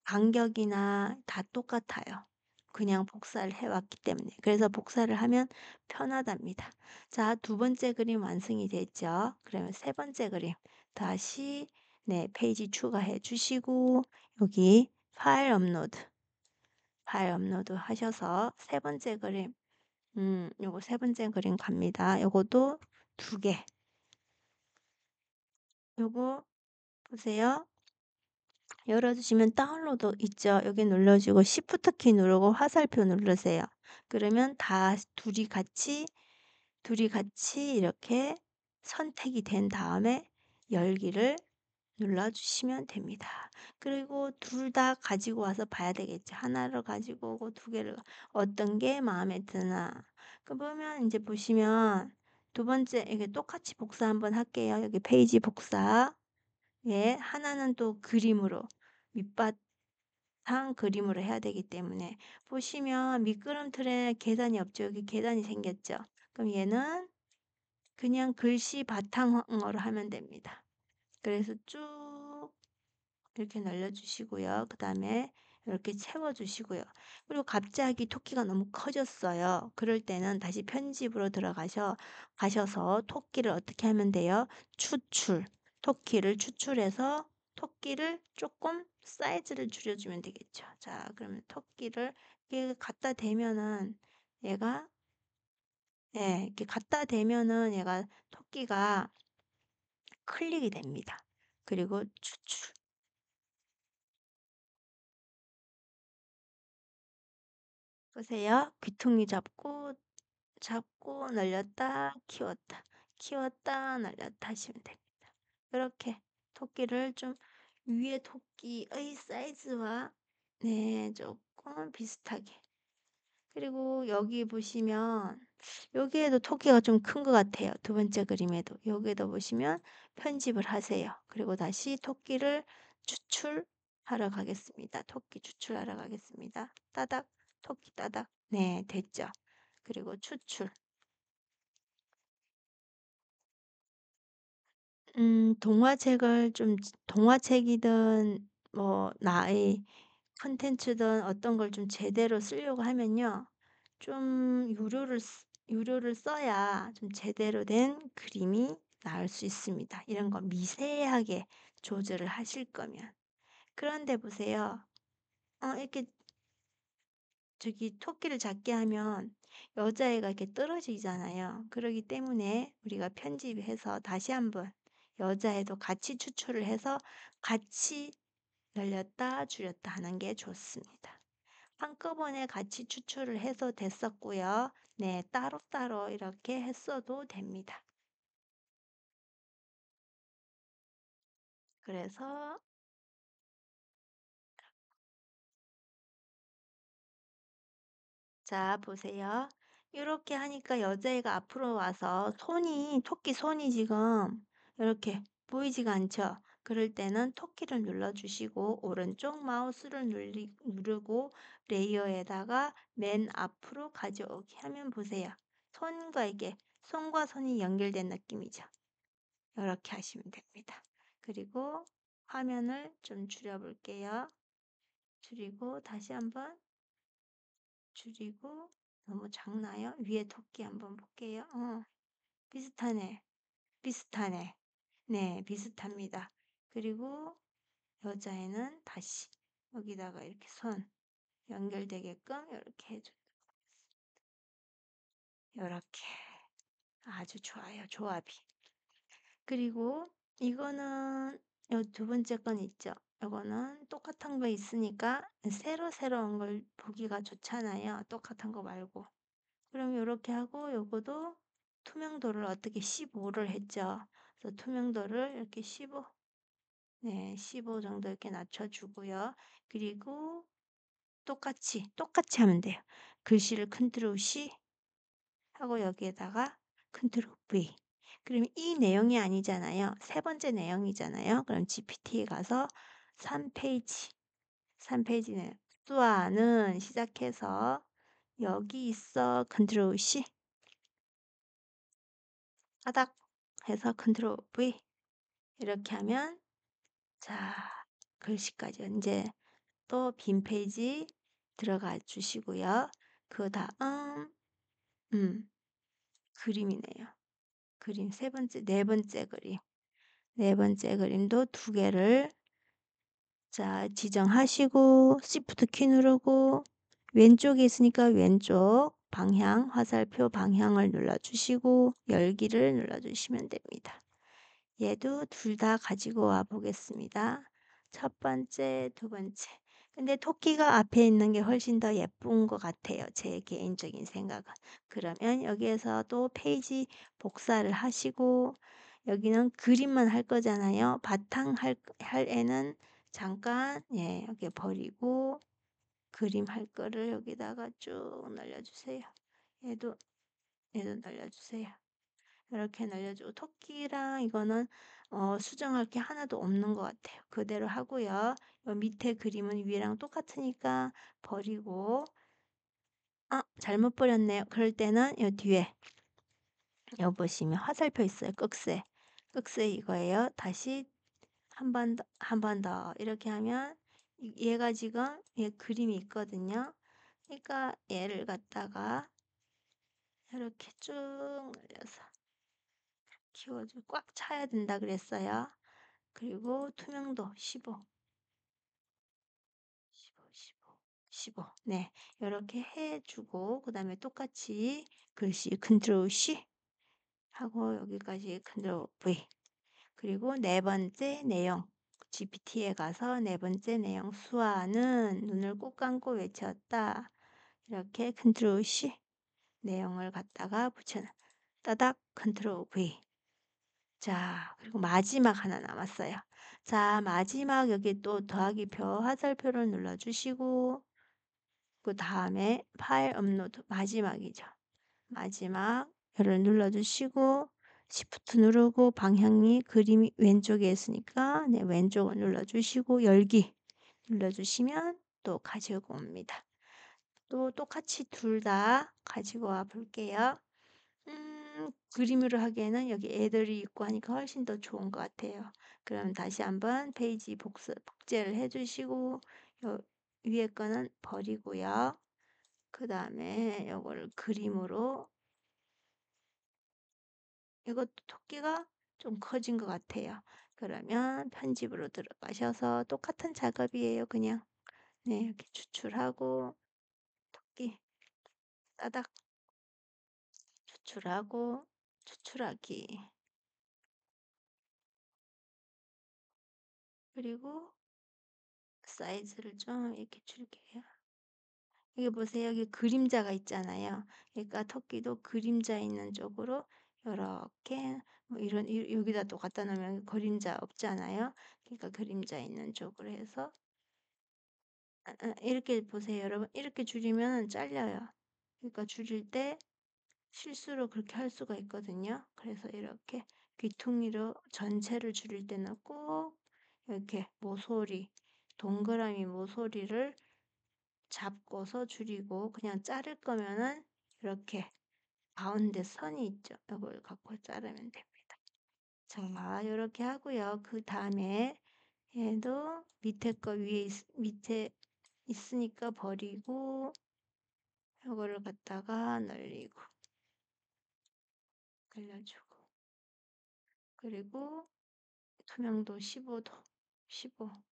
간격이나 다 똑같아요. 그냥 복사를 해왔기 때문에. 그래서 복사를 하면 편하답니다. 자, 두 번째 그림 완성이 됐죠. 그러면 세 번째 그림 다시 네, 페이지 추가해 주시고 여기 파일 업로드 하셔서 세 번째 그림 요거 세 번째 그림 갑니다. 요것도 두 개. 요거 보세요. 열어주시면 다운로드 있죠. 여기 눌러주고 Shift 키 누르고 화살표 누르세요. 그러면 다 둘이 같이 이렇게 선택이 된 다음에 열기를 눌러주시면 됩니다. 그리고 둘 다 가지고 와서 봐야 되겠죠. 하나를 가지고 오고 두 개를 어떤 게 마음에 드나. 그 보면 이제 보시면 두 번째 이게 똑같이 복사 한번 할게요. 여기 페이지 복사. 예, 하나는 또 그림으로 밑바탕 그림으로 해야 되기 때문에 보시면 미끄럼틀에 계단이 없죠. 여기 계단이 생겼죠. 그럼 얘는 그냥 글씨 바탕으로 하면 됩니다. 그래서 쭉 이렇게 날려주시고요. 그 다음에 이렇게 채워주시고요. 그리고 갑자기 토끼가 너무 커졌어요. 그럴 때는 다시 편집으로 가셔서 토끼를 어떻게 하면 돼요? 토끼를 추출해서 토끼를 조금 사이즈를 줄여주면 되겠죠. 자, 그러면 토끼를 이렇게 갖다 대면은 얘가 이렇게 갖다 대면은 얘가 토끼가 클릭이 됩니다. 그리고 추출. 보세요. 귀퉁이 잡고 날렸다 키웠다 키웠다 날렸다 하시면 됩니다. 이렇게 토끼를 좀 위에 토끼의 사이즈와 네 조금 비슷하게 그리고 여기 보시면 여기에도 토끼가 좀 큰 것 같아요. 두 번째 그림에도 여기에도 보시면 편집을 하세요. 그리고 다시 토끼를 추출하러 가겠습니다. 토끼 추출하러 가겠습니다. 따닥 토끼 따닥 네 됐죠. 그리고 추출 동화책을 좀 동화책이든 뭐 나의 콘텐츠든 어떤 걸 좀 제대로 쓰려고 하면요. 좀 유료를 써야 좀 제대로 된 그림이 나올 수 있습니다. 이런 거 미세하게 조절을 하실 거면. 그런데 보세요. 이렇게 저기 토끼를 작게 하면 여자애가 이렇게 떨어지잖아요. 그러기 때문에 우리가 편집해서 다시 한번 여자애도 같이 추출을 해서 같이 늘렸다 줄였다 하는 게 좋습니다. 한꺼번에 같이 추출을 해서 됐었고요. 네, 따로따로 이렇게 했어도 됩니다. 그래서 자, 보세요. 이렇게 하니까 여자애가 앞으로 와서 토끼 손이 지금 이렇게 보이지가 않죠? 그럴 때는 토끼를 눌러주시고 오른쪽 마우스를 누르고 레이어에다가 맨 앞으로 가져오게 하면 보세요. 손과 손이 연결된 느낌이죠. 이렇게 하시면 됩니다. 그리고 화면을 좀 줄여볼게요. 줄이고 다시 한번 줄이고 너무 작나요? 위에 토끼 한번 볼게요. 비슷하네. 비슷하네. 네, 비슷합니다. 그리고 여자애는 다시 여기다가 이렇게 손 연결되게끔 이렇게 해줘. 이렇게 아주 좋아요. 조합이. 그리고 이거는 요 두 번째 건 있죠. 이거는 똑같은 거 있으니까 새로운 걸 보기가 좋잖아요. 똑같은 거 말고. 그럼 요렇게 하고 요거도 투명도를 어떻게 15를 했죠. 그래서 투명도를 이렇게 15, 네, 15 정도 이렇게 낮춰주고요. 그리고 똑같이 하면 돼요. 글씨를 컨트롤 C 하고 여기에다가 컨트롤 V. 그럼 이 내용이 아니잖아요. 세 번째 내용이잖아요. 그럼 GPT에 가서 3페이지, 3페이지는 수아는 시작해서 여기 있어 컨트롤 C 따닥 해서 컨트롤 V 이렇게 하면 자 글씨까지 이제 또 빈 페이지 들어가 주시고요. 그 다음 음 그림이네요. 그림 네 번째 그림도 두 개를 자 지정하시고 Shift 키 누르고 왼쪽에 있으니까 왼쪽 방향 화살표 방향을 눌러주시고 열기를 눌러주시면 됩니다. 얘도 둘 다 가지고 와 보겠습니다. 첫 번째, 두 번째. 근데 토끼가 앞에 있는 게 훨씬 더 예쁜 것 같아요. 제 개인적인 생각은. 그러면 여기에서 또 페이지 복사를 하시고 여기는 그림만 할 거잖아요. 바탕 할 애는 잠깐 예, 여기 버리고 그림 할 거를 여기다가 쭉 날려주세요. 얘도 날려주세요. 이렇게 날려주고 토끼랑 이거는 수정할 게 하나도 없는 것 같아요. 그대로 하고요. 요 밑에 그림은 위랑 똑같으니까 버리고 잘못 버렸네요. 그럴 때는 요 뒤에 요 보시면 화살표 있어요. 끝세 이거예요. 다시 한 번 더 이렇게 하면 얘가 지금 얘 그림이 있거든요. 그러니까 얘를 갖다가 이렇게 쭉 늘려서 키워주고 꽉 차야 된다 그랬어요. 그리고 투명도 15, 15, 15, 15. 네, 이렇게 해주고 그 다음에 똑같이 글씨 컨트롤 C 하고 여기까지 컨트롤 V. 그리고 네 번째 내용 GPT에 가서 네 번째 내용 수아는 눈을 꼭 감고 외쳤다. 이렇게 컨트롤 C 내용을 갖다가 붙여 따닥 컨트롤 V. 자, 그리고 마지막 하나 남았어요. 자, 마지막 여기 또 더하기 표 화살표를 눌러주시고 그 다음에 파일 업로드 마지막이죠. 마지막 를 눌러주시고 Shift 누르고 방향이 그림이 왼쪽에 있으니까 네, 왼쪽을 눌러주시고 열기 눌러주시면 또 가지고 옵니다. 또 똑같이 둘 다 가지고 와 볼게요. 그림으로 하기에는 여기 애들이 있고 하니까 훨씬 더 좋은 것 같아요. 그럼 다시 한번 페이지 복제를 해주시고 요 위에 거는 버리고요. 그 다음에 요거를 그림으로 이것도 토끼가 좀 커진 것 같아요. 그러면 편집으로 들어가셔서 똑같은 작업이에요, 그냥. 네, 이렇게 추출하고 토끼 따닥 추출하고 추출하기. 그리고 사이즈를 좀 이렇게 줄게요. 여기 보세요. 여기 그림자가 있잖아요. 그러니까 토끼도 그림자 있는 쪽으로 요렇게 뭐 이런 여기다 또 갖다 놓으면 그림자 없잖아요. 그러니까 그림자 있는 쪽으로 해서 이렇게 보세요, 여러분. 이렇게 줄이면 잘려요. 그러니까 줄일 때 실수로 그렇게 할 수가 있거든요. 그래서 이렇게 귀퉁이로 전체를 줄일 때는 꼭 이렇게 모서리, 동그라미 모서리를 잡고서 줄이고, 그냥 자를 거면은 이렇게 가운데 선이 있죠. 이걸 갖고 자르면 됩니다. 자, 이렇게 하고요. 그 다음에 얘도 밑에 거 밑에 있으니까 버리고 이거를 갖다가 늘리고 늘려주고, 그리고 투명도 15도 15.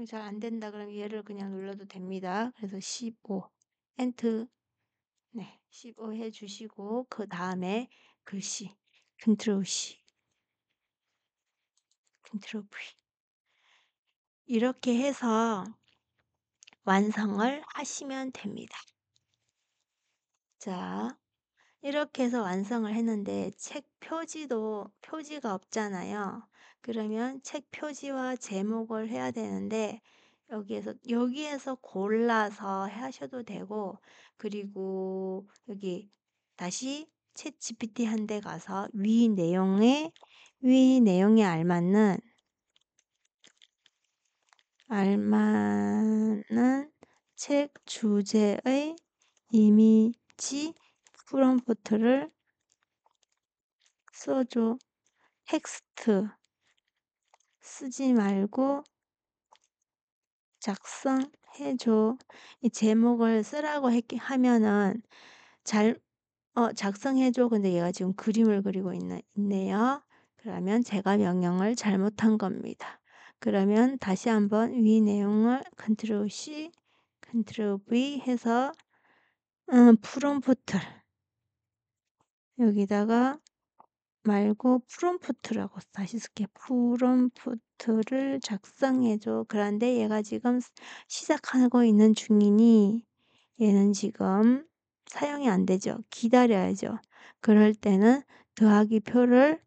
잘 안 된다 그러면 얘를 그냥 눌러도 됩니다. 그래서 15 엔트. 네, 15 해주시고 그 다음에 글씨 컨트롤 C, 컨트롤 V 이렇게 해서 완성을 하시면 됩니다. 자, 이렇게 해서 완성을 했는데 책 표지가 없잖아요. 그러면 책 표지와 제목을 해야 되는데 여기에서 골라서 하셔도 되고, 그리고 여기 다시 챗 GPT 한 데 가서 위 내용에 알맞는 책 주제의 이미지 프롬프트를 써줘. 텍스트 쓰지 말고 작성해줘. 이 제목을 쓰라고 하면은 잘 작성해줘. 근데 얘가 지금 그림을 그리고 있네요. 그러면 제가 명령을 잘못한 겁니다. 그러면 다시 한번 위 내용을 컨트롤 C, 컨트롤 V 해서 프롬프트 여기다가 말고 프롬프트라고 다시 쓸게. 프롬프트를 작성해줘. 그런데 얘가 지금 시작하고 있는 중이니 얘는 지금 사용이 안 되죠. 기다려야죠. 그럴 때는 더하기 표를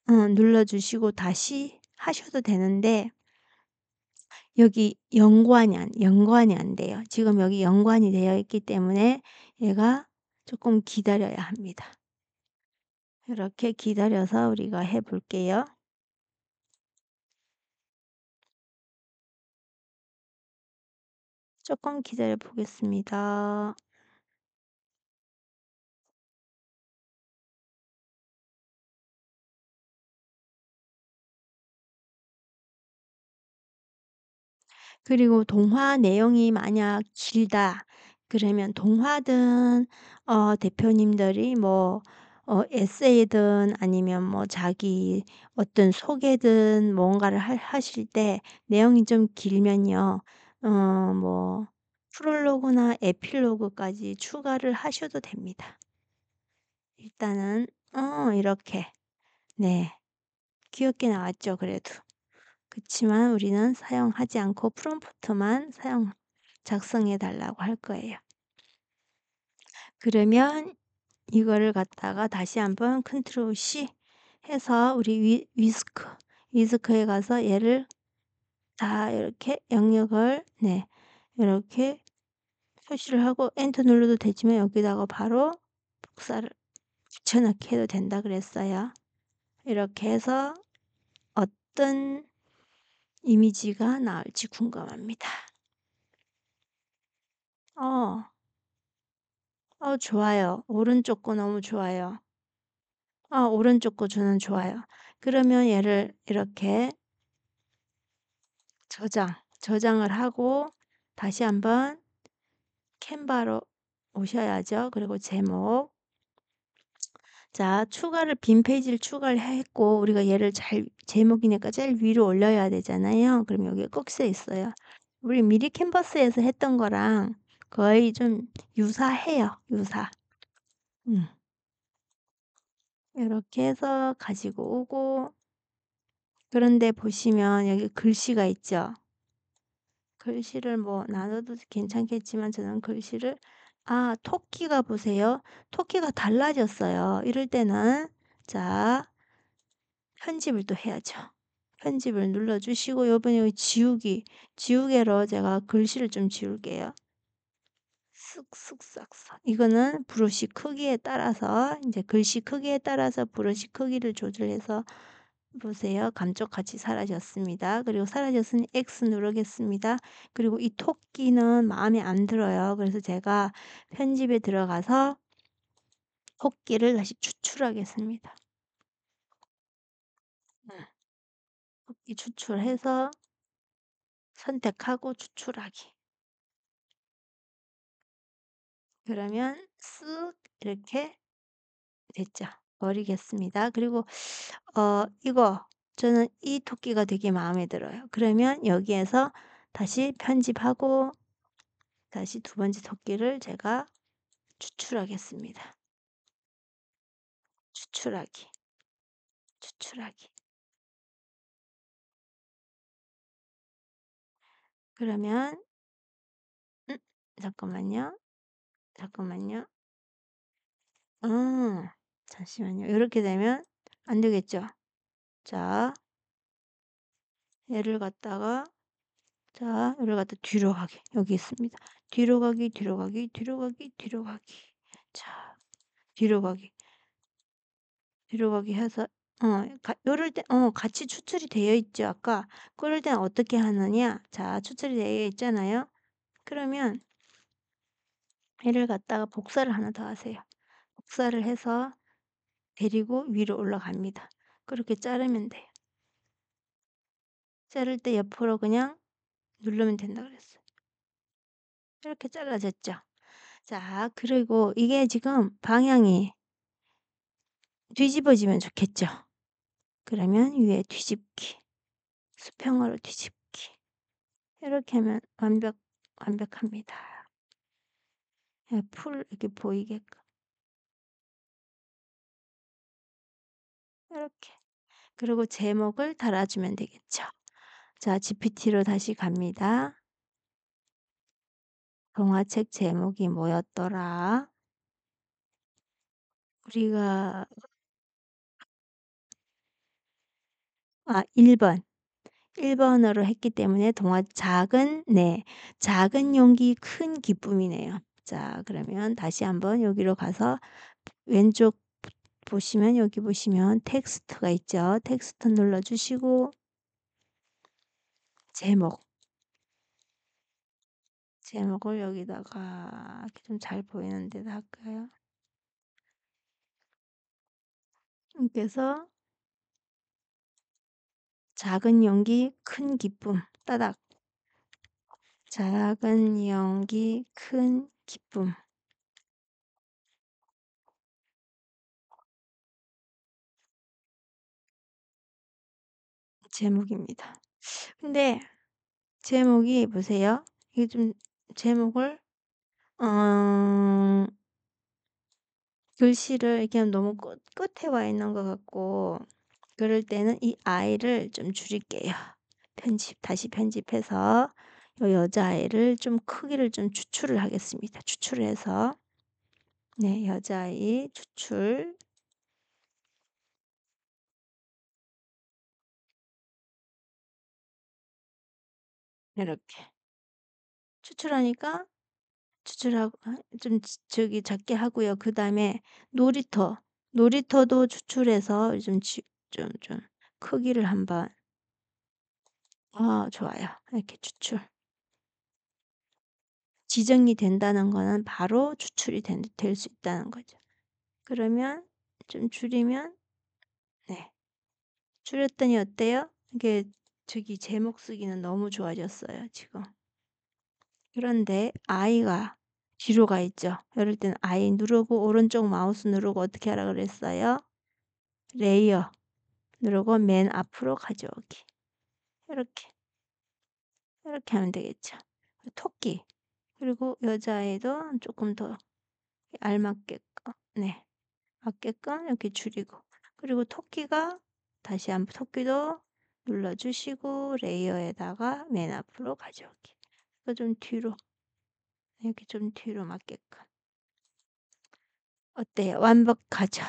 눌러주시고 다시 하셔도 되는데 여기 연관이 안 돼요. 지금 여기 연관이 되어 있기 때문에 얘가 조금 기다려야 합니다. 이렇게 기다려서 우리가 해볼게요. 조금 기다려 보겠습니다. 그리고 동화 내용이 만약 길다 그러면 동화든 대표님들이 뭐 에세이든 아니면 뭐 자기 어떤 소개든 뭔가를 하실 때 내용이 좀 길면요. 뭐 프롤로그나 에필로그까지 추가를 하셔도 됩니다. 일단은 이렇게 네. 귀엽게 나왔죠, 그래도. 그치만 우리는 사용하지 않고 프롬프트만 작성해 달라고 할 거예요. 그러면 이거를 갖다가 다시 한번 컨트롤 C 해서 우리 위스크에 가서 얘를 다 이렇게 영역을 이렇게 표시를 하고 엔터 눌러도 되지만 여기다가 바로 복사를 붙여넣기 해도 된다 그랬어요. 이렇게 해서 어떤 이미지가 나올지 궁금합니다. 좋아요. 오른쪽 거 너무 좋아요. 오른쪽 거 저는 좋아요. 그러면 얘를 이렇게 저장을 하고 다시 한번 캔바로 오셔야죠. 그리고 자, 빈 페이지를 추가를 했고 우리가 얘를 잘 제목이니까 제일 위로 올려야 되잖아요. 그럼 여기에 꼭 써 있어요. 우리 미리 캔버스에서 했던 거랑 거의 좀 유사해요, 유사. 음. 요렇게 해서 가지고 오고 그런데 보시면 여기 글씨가 있죠. 글씨를 뭐 나눠도 괜찮겠지만 저는 글씨를 토끼가 보세요. 토끼가 달라졌어요. 이럴 때는 자 편집을 또 해야죠. 편집을 눌러 주시고 요번에 여기 지우개로 제가 글씨를 좀 지울게요. 쓱쓱 싹싹. 이거는 브러쉬 크기에 따라서 이제 글씨 크기에 따라서 브러쉬 크기를 조절해서 보세요. 감쪽같이 사라졌습니다. 그리고 사라졌으니 X 누르겠습니다. 그리고 이 토끼는 마음에 안 들어요. 그래서 제가 편집에 들어가서 토끼를 다시 추출하겠습니다. 토끼 추출해서 선택하고 추출하기. 그러면 쓱 이렇게 됐죠. 버리겠습니다. 그리고 이거 저는 이 토끼가 되게 마음에 들어요. 그러면 여기에서 다시 편집하고 다시 두 번째 토끼를 제가 추출하겠습니다. 추출하기, 추출하기. 그러면 음 잠깐만요. 잠깐만요. 음 잠시만요. 요렇게 되면 안 되겠죠? 자, 얘를 갖다가 얘를 갖다 뒤로 가기. 여기 있습니다. 뒤로 가기, 뒤로 가기, 뒤로 가기, 뒤로 가기. 자, 뒤로 가기. 뒤로 가기 해서 요럴 때 같이 추출이 되어 있죠 아까. 그럴 땐 어떻게 하느냐. 자, 추출이 되어 있잖아요. 그러면 얘를 갖다가 복사를 하나 더 하세요. 복사를 해서 데리고 위로 올라갑니다. 그렇게 자르면 돼요. 자를 때 옆으로 그냥 누르면 된다 그랬어요. 이렇게 잘라졌죠. 자, 그리고 이게 지금 방향이 뒤집어지면 좋겠죠. 그러면 위에 뒤집기, 수평으로 뒤집기. 이렇게 하면 완벽합니다. 예, 풀 이렇게 보이게끔 이렇게. 그리고 제목을 달아주면 되겠죠. 자, GPT로 다시 갑니다. 동화책 제목이 뭐였더라? 우리가 1번. 1번으로 했기 때문에 작은 용기 큰 기쁨이네요. 자, 그러면 다시 한번 여기로 가서 왼쪽 보시면 여기 보시면 텍스트가 있죠. 텍스트 눌러 주시고 제목. 제목을 여기다가 이렇게 좀 잘 보이는 데다 할까요? 그래서 작은 용기 큰 기쁨 따닥. 작은 용기 큰 기쁨 제목입니다. 근데 제목이 보세요. 이게 좀 제목을 어 글씨를 이렇게 하면 너무 끝에 와 있는 것 같고 그럴 때는 이 아이를 좀 줄일게요. 다시 편집해서 요 여자아이를 좀 크기를 좀 추출을 하겠습니다. 추출을 해서 네, 여자아이 추출 이렇게 추출하니까 추출하고 좀 저기 작게 하고요. 그다음에 놀이터, 놀이터도 추출해서 좀 크기를 한번 좋아요. 이렇게 추출. 지정이 된다는 거는 바로 추출이 될 수 있다는 거죠. 그러면 좀 줄이면 네. 줄였더니 어때요? 이게 저기 제목 쓰기는 너무 좋아졌어요, 지금. 그런데 아이가 뒤로 가 있죠. 이럴 때는 I 누르고 오른쪽 마우스 누르고 어떻게 하라 그랬어요? 레이어 누르고 맨 앞으로 가져오기. 이렇게, 이렇게 하면 되겠죠. 토끼. 그리고 여자애도 조금 더 알맞게끔, 네, 맞게끔 이렇게 줄이고. 그리고 토끼가 다시 한번 토끼도 눌러주시고 레이어에다가 맨 앞으로 가져오기. 이거 좀 뒤로, 이렇게 좀 뒤로 맞게끔. 어때요? 완벽하죠?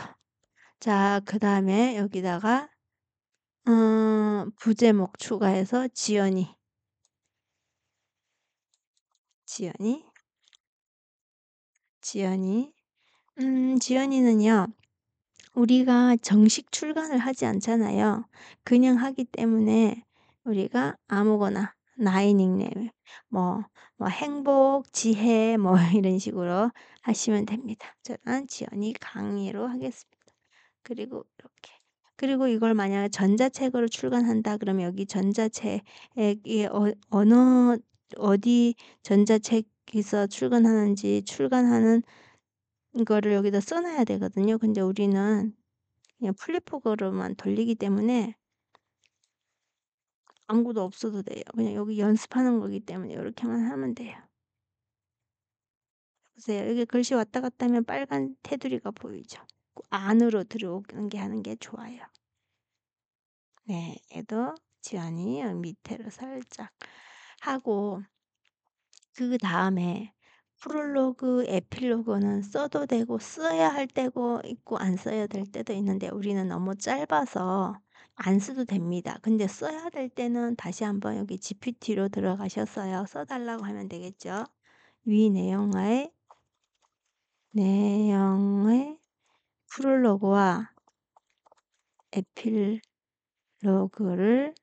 자, 그 다음에 여기다가 부제목 추가해서 지연이, 지연이, 지연이. 지연이는요, 우리가 정식 출간을 하지 않잖아요. 그냥 하기 때문에 우리가 아무거나 나의 닉네임, 뭐, 뭐 행복, 지혜, 뭐 이런 식으로 하시면 됩니다. 저는 지연이 강의로 하겠습니다. 그리고 이렇게. 그리고 이걸 만약에 전자책으로 출간한다 그러면 여기 전자책이 어디 전자책에서 출간하는지 출간하는 거를 여기다 써 놔야 되거든요. 근데 우리는 그냥 플립보그로만 돌리기 때문에 아무것도 없어도 돼요. 그냥 여기 연습하는 거기 때문에 이렇게만 하면 돼요. 보세요. 여기 글씨 왔다 갔다 하면 빨간 테두리가 보이죠. 그 안으로 들어오는 게 하는 게 좋아요. 네, 얘도 지연이 여기 밑으로 살짝 하고 그 다음에 프롤로그, 에필로그는 써도 되고 써야 할 때고 있고 안 써야 될 때도 있는데 우리는 너무 짧아서 안 써도 됩니다. 근데 써야 될 때는 다시 한번 여기 GPT로 들어가셨어요. 써달라고 하면 되겠죠. 위 내용의 프롤로그와 에필로그를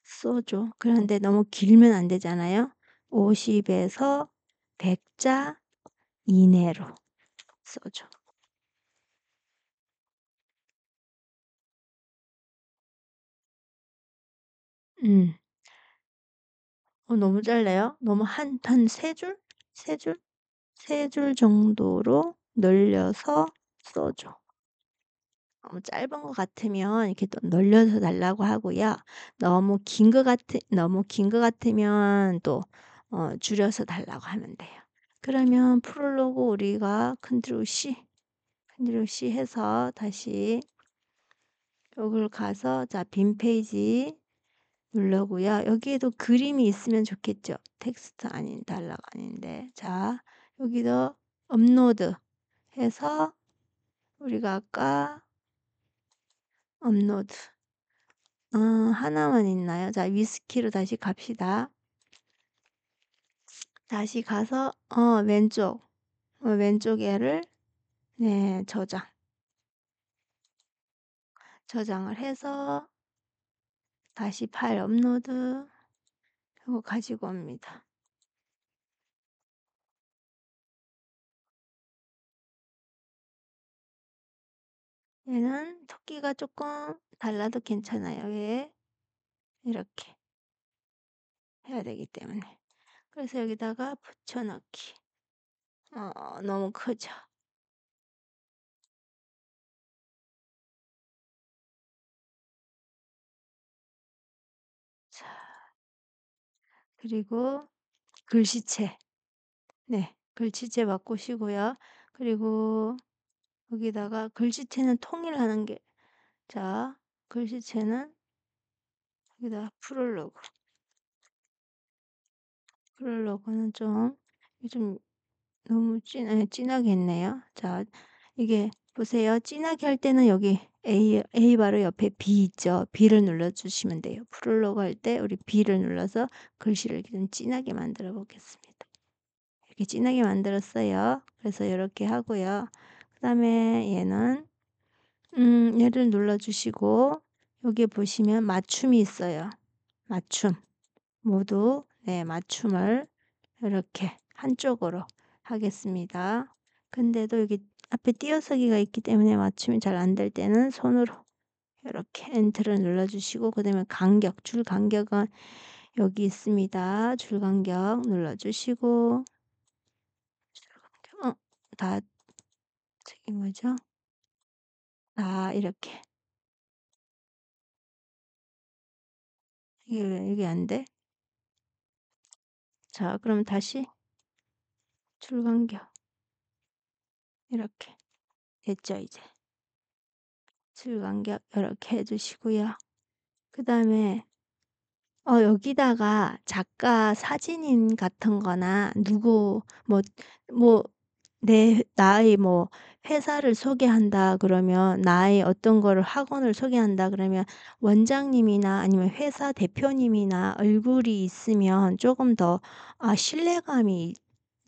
써줘. 그런데 너무 길면 안 되잖아요. 50에서 100자 이내로 써줘. 음. 너무 짧네요. 너무 한 세 줄? 세 줄? 세 줄 정도로 늘려서 써줘. 너무 짧은 것 같으면 이렇게 또 늘려서 달라고 하고요. 너무 긴 것 같으면 또 줄여서 달라고 하면 돼요. 그러면 프롤로그 우리가 컨트롤 C 해서 다시 여기를 가서 자, 빈 페이지 누르고요. 여기에도 그림이 있으면 좋겠죠. 텍스트 아닌 단락 아닌데. 자, 여기도 업로드 해서 우리가 아까 업로드 하나만 있나요? 자, 위스키로 다시 갑시다. 다시 가서 왼쪽 애를 네, 저장을 해서 다시 파일 업로드 하고 가지고 옵니다. 얘는 토끼가 조금 달라도 괜찮아요. 왜? 이렇게 해야 되기 때문에. 그래서 여기다가 붙여넣기. 너무 크죠? 자, 그리고 글씨체. 네, 글씨체 바꾸시고요. 그리고 여기다가 글씨체는 통일하는 게, 자, 글씨체는 여기다 프롤로그는 좀 너무 진하게 했네요. 자, 이게 보세요. 진하게 할 때는 여기 A 바로 옆에 B 있죠. B를 눌러주시면 돼요. 프롤로그 할 때 우리 B를 눌러서 글씨를 이렇게 좀 진하게 만들어 보겠습니다. 이렇게 진하게 만들었어요. 그래서 이렇게 하고요. 그 다음에 얘를 눌러주시고 여기 보시면 맞춤이 있어요. 맞춤. 모두 네, 맞춤을 이렇게 한쪽으로 하겠습니다. 근데도 여기 앞에 띄어쓰기가 있기 때문에 맞춤이 잘 안 될 때는 손으로 이렇게 엔터를 눌러주시고 그 다음에 줄 간격은 여기 있습니다. 줄 간격 눌러주시고 다 저기 뭐죠? 다 이렇게. 이게 왜 이게 안 돼? 자 그럼 다시 줄간격 이렇게 됐죠 이제. 줄간격 요렇게 해 주시고요. 그다음에 여기다가 작가 사진인 같은 거나 누구 뭐 내 나의 뭐 회사를 소개한다 그러면 나의 어떤 거를 학원을 소개한다 그러면 원장님이나 아니면 회사 대표님이나 얼굴이 있으면 쪼금 더 신뢰감이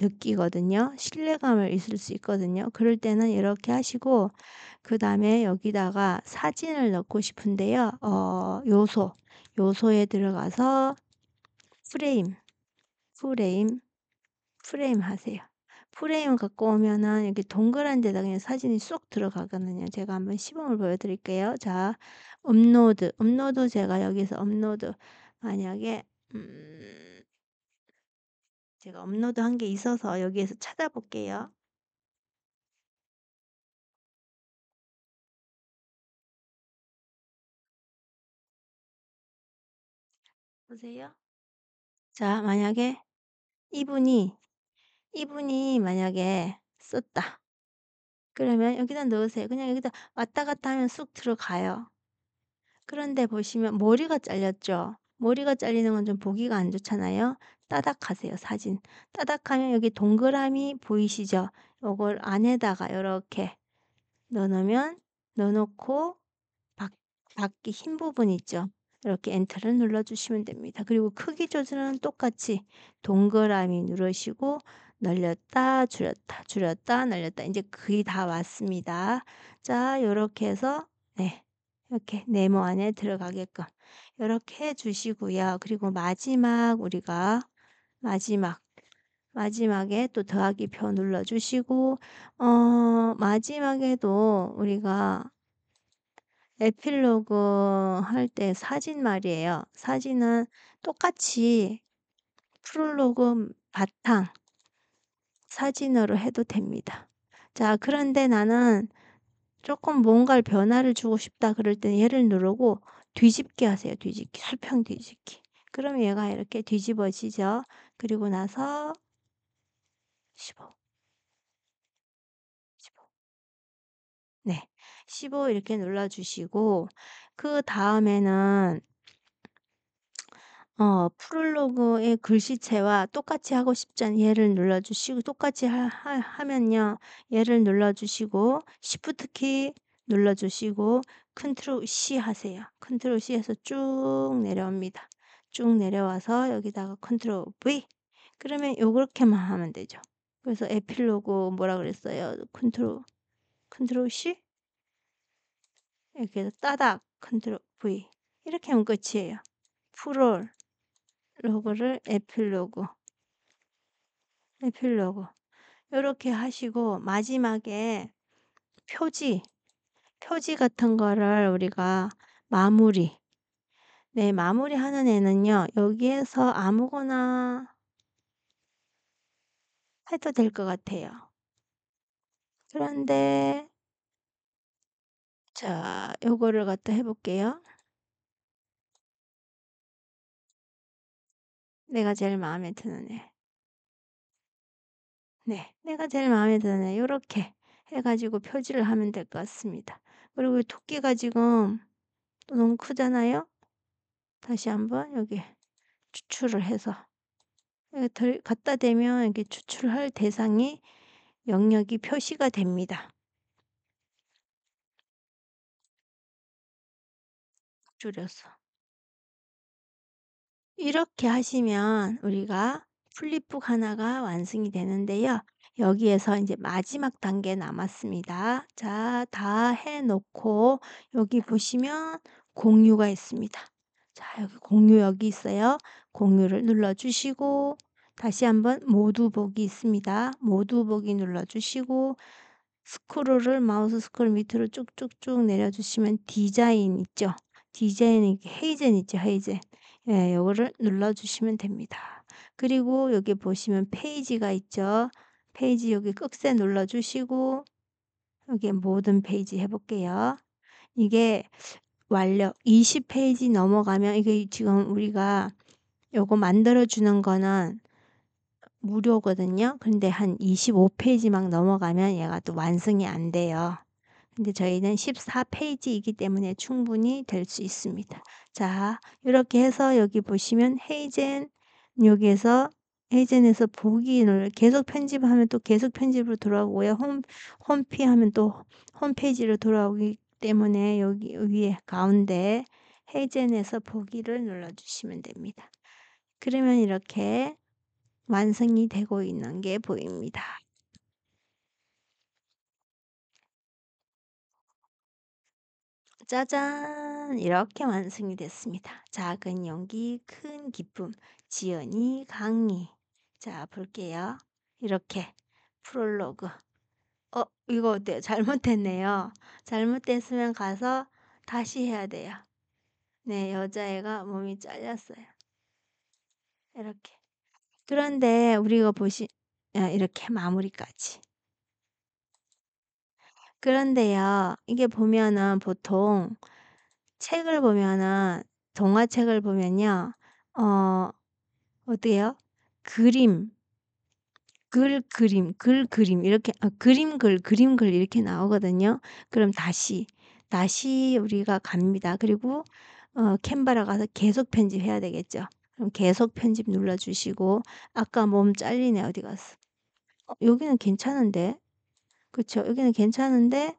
느끼거든요. 신뢰감을 있을 수 있거든요. 그럴 때는 이렇게 하시고 그다음에 여기다가 사진을 넣고 싶은데요. 요소에 들어가서 프레임, 프레임, 프레임 하세요. 프레임 갖고 오면은 이렇게 동그란 데다 그냥 사진이 쏙 들어가거든요. 제가 한번 시범을 보여 드릴게요. 자 업로드 제가 여기서 업로드 만약에 제가 업로드한 게 있어서 여기에서 찾아볼게요. 보세요. 자 만약에 이분이 만약에 썼다. 그러면 여기다 넣으세요. 그냥 여기다 왔다 갔다 하면 쑥 들어가요. 그런데 보시면 머리가 잘렸죠. 머리가 잘리는 건 좀 보기가 안 좋잖아요. 따닥하세요 사진. 따닥하면 여기 동그라미 보이시죠? 요걸 안에다가 요렇게 넣어 놓고 밖 밖에 흰 부분 있죠? 이렇게 엔터를 눌러 주시면 됩니다. 그리고 크기 조절은 똑같이 동그라미 누르시고 늘렸다 줄였다 줄였다 늘렸다 인제 거의 다 왔습니다. 자 요렇게 해서 네 이렇게 네모 안에 들어가게끔 요렇게 해 주시고요. 그리고 마지막 우리가 마지막에 또 더하기 표 눌러 주시고 마지막에도 우리가 에필로그 할 때 사진 말이에요. 사진은 똑같이 프롤로그 바탕 사진으로 해도 됩니다. 자 그런데 나는 쪼끔 뭔가를 변화를 주고 싶다 그럴 때는 얘를 누르고 뒤집기 하세요, 뒤집기. 수평 뒤집기. 그럼 얘가 이렇게 뒤집어지죠. 그리고 나서 15, 15 네. 15 이렇게 눌러 주시고 그다음에는 프롤로그의 글씨체와 똑같이 하고 싶잖 얘를 눌러 주시고 똑같이 하면요. 얘를 눌러 주시고 시프트 키 눌러 주시고 컨트롤 C 하세요. 컨트롤 C 해서 쭉 내려옵니다. 쭉 내려와서 여기다가 컨트롤 V 그러면 요렇게만 하면 되죠. 그래서 에필로그 뭐라 그랬어요? 컨트롤 C 이렇게 해서 따닥 컨트롤 V 이렇게 하면 끝이에요. 프롤 로고를 에필로그 요렇게 하시고 마지막에 표지, 표지 같은 거를 우리가 마무리 네 마무리하는 애는요. 여기에서 아무거나 해도 될 것 같아요. 그런데 자 요거를 갖다 해 볼게요. 내가 제일 마음에 드는 애. 네. 내가 제일 마음에 드는 애 요렇게 해 가지고 표지를 하면 될 것 같습니다. 그리고 이 토끼가 지금 또 너무 크잖아요. 다시 한번 여기 추출을 해서 예 갖다 대면 이렇게 추출할 대상이 영역이 표시가 됩니다. 줄여서. 이렇게 하시면 우리가 플립북 하나가 완성이 되는데요. 여기에서 이제 마지막 단계 남았습니다. 자 다 해 놓고 여기 보시면 공유가 있습니다. 자 여기 공유 여기 있어요. 공유를 눌러 주시고 다시 한번 모두 보기 있습니다. 모두 보기 눌러 주시고 스크롤을 마우스 스크롤 밑으로 쭉쭉쭉 내려 주시면 디자인 있죠. 디자인 이렇게 헤이젠 있죠, 헤이젠. 예 요거를 눌러 주시면 됩니다. 그리고 여기 보시면 페이지가 있죠. 페이지 여기 끝에 눌러 주시고 여기 모든 페이지 해 볼게요. 이게 완료 20 페이지 넘어가면 이게 지금 우리가 요거 만들어 주는 거는 무료거든요. 근데 한 25 페이지 막 넘어가면 얘가 또 완성이 안 돼요. 근데 저희는 14 페이지이기 때문에 충분히 될 수 있습니다. 자, 이렇게 해서 여기 보시면 헤이젠 여기에서 헤이젠에서 보기를 계속 편집하면 또 계속 편집으로 돌아오고요. 홈피 하면 또 홈페이지로 돌아오기 때문에 여기 위에 가운데 헤이젠에서 보기를 눌러주시면 됩니다. 그러면 이렇게 완성이 되고 있는 게 보입니다. 짜잔! 이렇게 완성이 됐습니다. 작은 용기, 큰 기쁨, 지연이 강의. 자, 볼게요. 이렇게 프롤로그. 이거 어때요? 잘못됐네요. 잘못됐으면 가서 다시 해야 돼요. 네, 여자애가 몸이 잘렸어요. 이렇게. 그런데 우리가 이렇게 마무리까지. 그런데요, 이게 보면은 보통 책을 보면은 동화책을 보면요. 어 어때요? 그림, 글 그림 이렇게 그림 글 이렇게 나오거든요. 그럼 다시 우리가 갑니다. 그리고 캔버라 가서 계속 편집해야 되겠죠. 그럼 계속 편집 눌러 주시고 아까 몸 잘리네 어디 갔어? 여기는 괜찮은데. 그쵸? 여기는 괜찮은데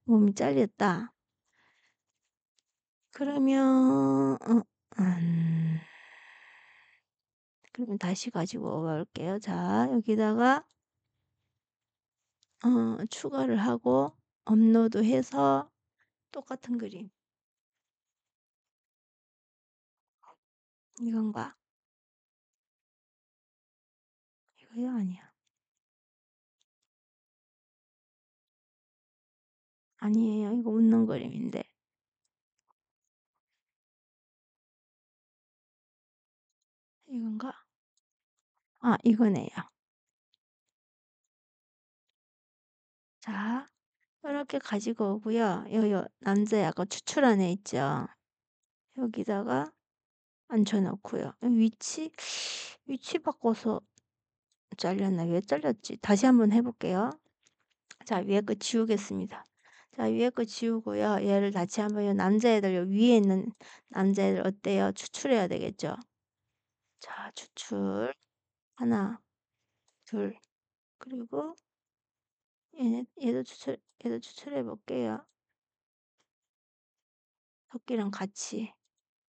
몸이 잘렸다. 그러면 그러면 다시 가지고 올게요. 자, 여기다가 추가를 하고 업로드해서 똑같은 그림. 이건가? 이거요? 아니야. 아니에요. 이거 웃는 그림인데. 이건가? 아, 이거네요. 자, 이렇게 가지고 오고요. 요 남자 아까 추출한 애 있죠? 여기다가 앉혀놓고요. 위치 바꿔서 잘렸나? 왜 잘렸지? 다시 한번 해볼게요. 자, 위에 거 지우겠습니다. 자, 위에 거 지우고요. 얘를 다시 한번 요 남자애들 요 위에 있는 남자애들 어때요? 추출해야 되겠죠? 자, 추출. 하나, 둘. 그리고 얘도 추출해 볼게요. 토끼랑 같이.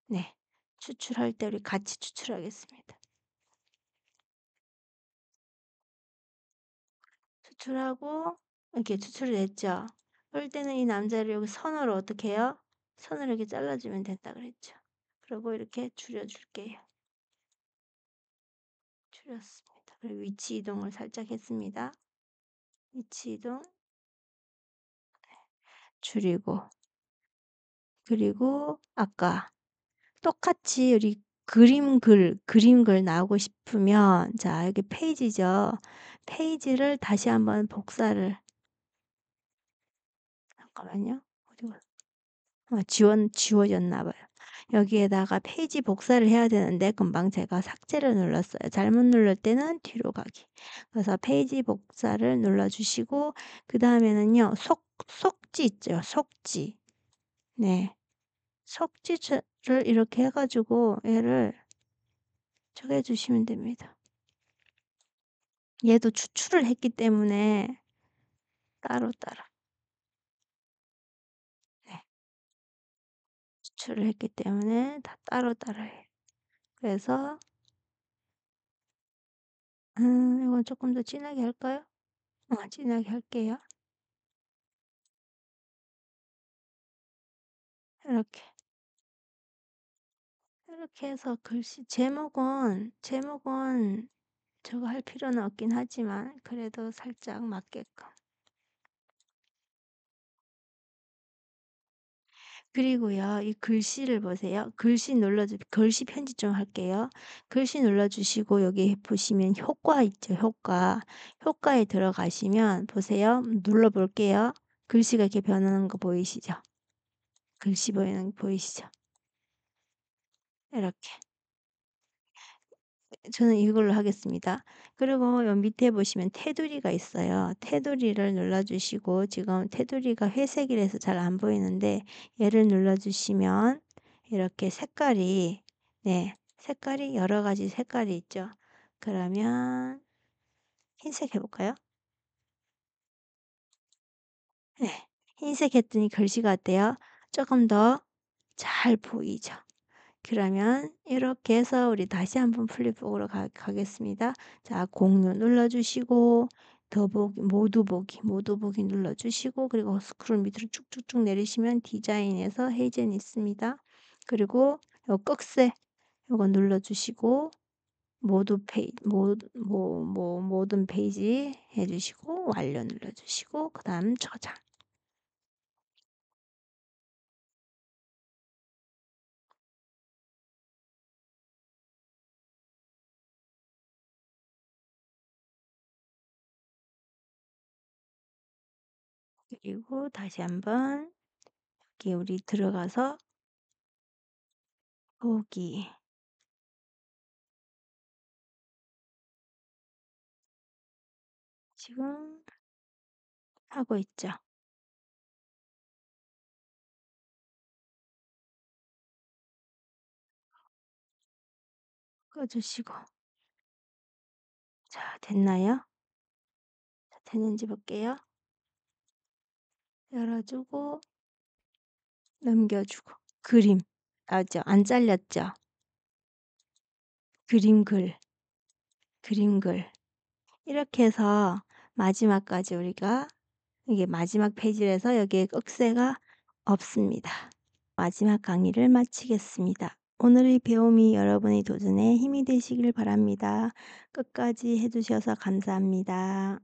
네. 추출할 때 우리 같이 추출하겠습니다. 추출하고 이렇게 추출이 됐죠? 그럴 때는 이 남자를 여기 선으로 어떻게 해요? 선으로 이렇게 잘라주면 된다 그랬죠. 그리고 이렇게 줄여줄게요. 줄였습니다. 그리고 위치 이동을 살짝 했습니다. 위치 이동 줄이고 그리고 아까 똑같이 우리 그림 글 나오고 싶으면 자 여기 페이지죠. 페이지를 다시 한번 복사를 잠깐만요. 어디가 지워졌나 봐요. 여기에다가 페이지 복사를 해야 되는데 금방 제가 삭제를 눌렀어요. 잘못 눌릴 때는 뒤로 가기. 그래서 페이지 복사를 눌러주시고 그 다음에는요. 속지 있죠. 속지. 네. 속지를 이렇게 해가지고 얘를 저거 해주시면 됩니다. 얘도 추출을 했기 때문에 따로 네. 추출을 했기 때문에 다 따로 해요. 그래서 이건 조금 더 진하게 할까요? 진하게 할게요. 이렇게. 이렇게 해서 글씨 제목은 저거 할 필요는 없긴 하지만 그래도 살짝 맞게끔. 그리고요. 이 글씨를 보세요. 글씨 편집 좀 할게요. 글씨 눌러 주시고 여기 보시면 효과 있죠, 효과. 효과에 들어가시면 보세요. 눌러 볼게요. 글씨가 이렇게 변하는 거 보이시죠? 글씨 보이는 거 보이시죠? 이렇게. 저는 이걸로 하겠습니다. 그리고 요 밑에 보시면 테두리가 있어요. 테두리를 눌러 주시고 지금 테두리가 회색이라서 잘 안 보이는데 얘를 눌러 주시면 이렇게 색깔이 네. 색깔이 여러 가지 색깔이 있죠. 그러면 흰색 해 볼까요? 네. 흰색 했더니 글씨가 어때요? 조금 더 잘 보이죠. 그러면 이렇게 해서 우리 다시 한번 플립북으로 가겠습니다. 자, 공유 눌러주시고 더보기 모두 보기 눌러주시고 그리고 스크롤 밑으로 쭉쭉쭉 내리시면 디자인에서 헤이젠 있습니다. 그리고 요 끝에 요거 눌러주시고 모든 페이지 해주시고 완료 눌러주시고 그 다음 저장. 그리고 다시 한번 여기 우리 들어가서 보기 지금 하고 있죠. 꺼 주시고. 자, 됐나요? 자, 됐는지 볼게요. 열어 주고 넘겨 주고. 그림 나왔죠? 안 잘렸죠? 그림 글, 그림 글. 이렇게 해서 마지막까지 우리가 이게 마지막 페이지라서 여기에 꺽쇠가 없습니다. 마지막 강의를 마치겠습니다. 오늘의 배움이 여러분의 도전에 힘이 되시길 바랍니다. 끝까지 해 주셔서 감사합니다.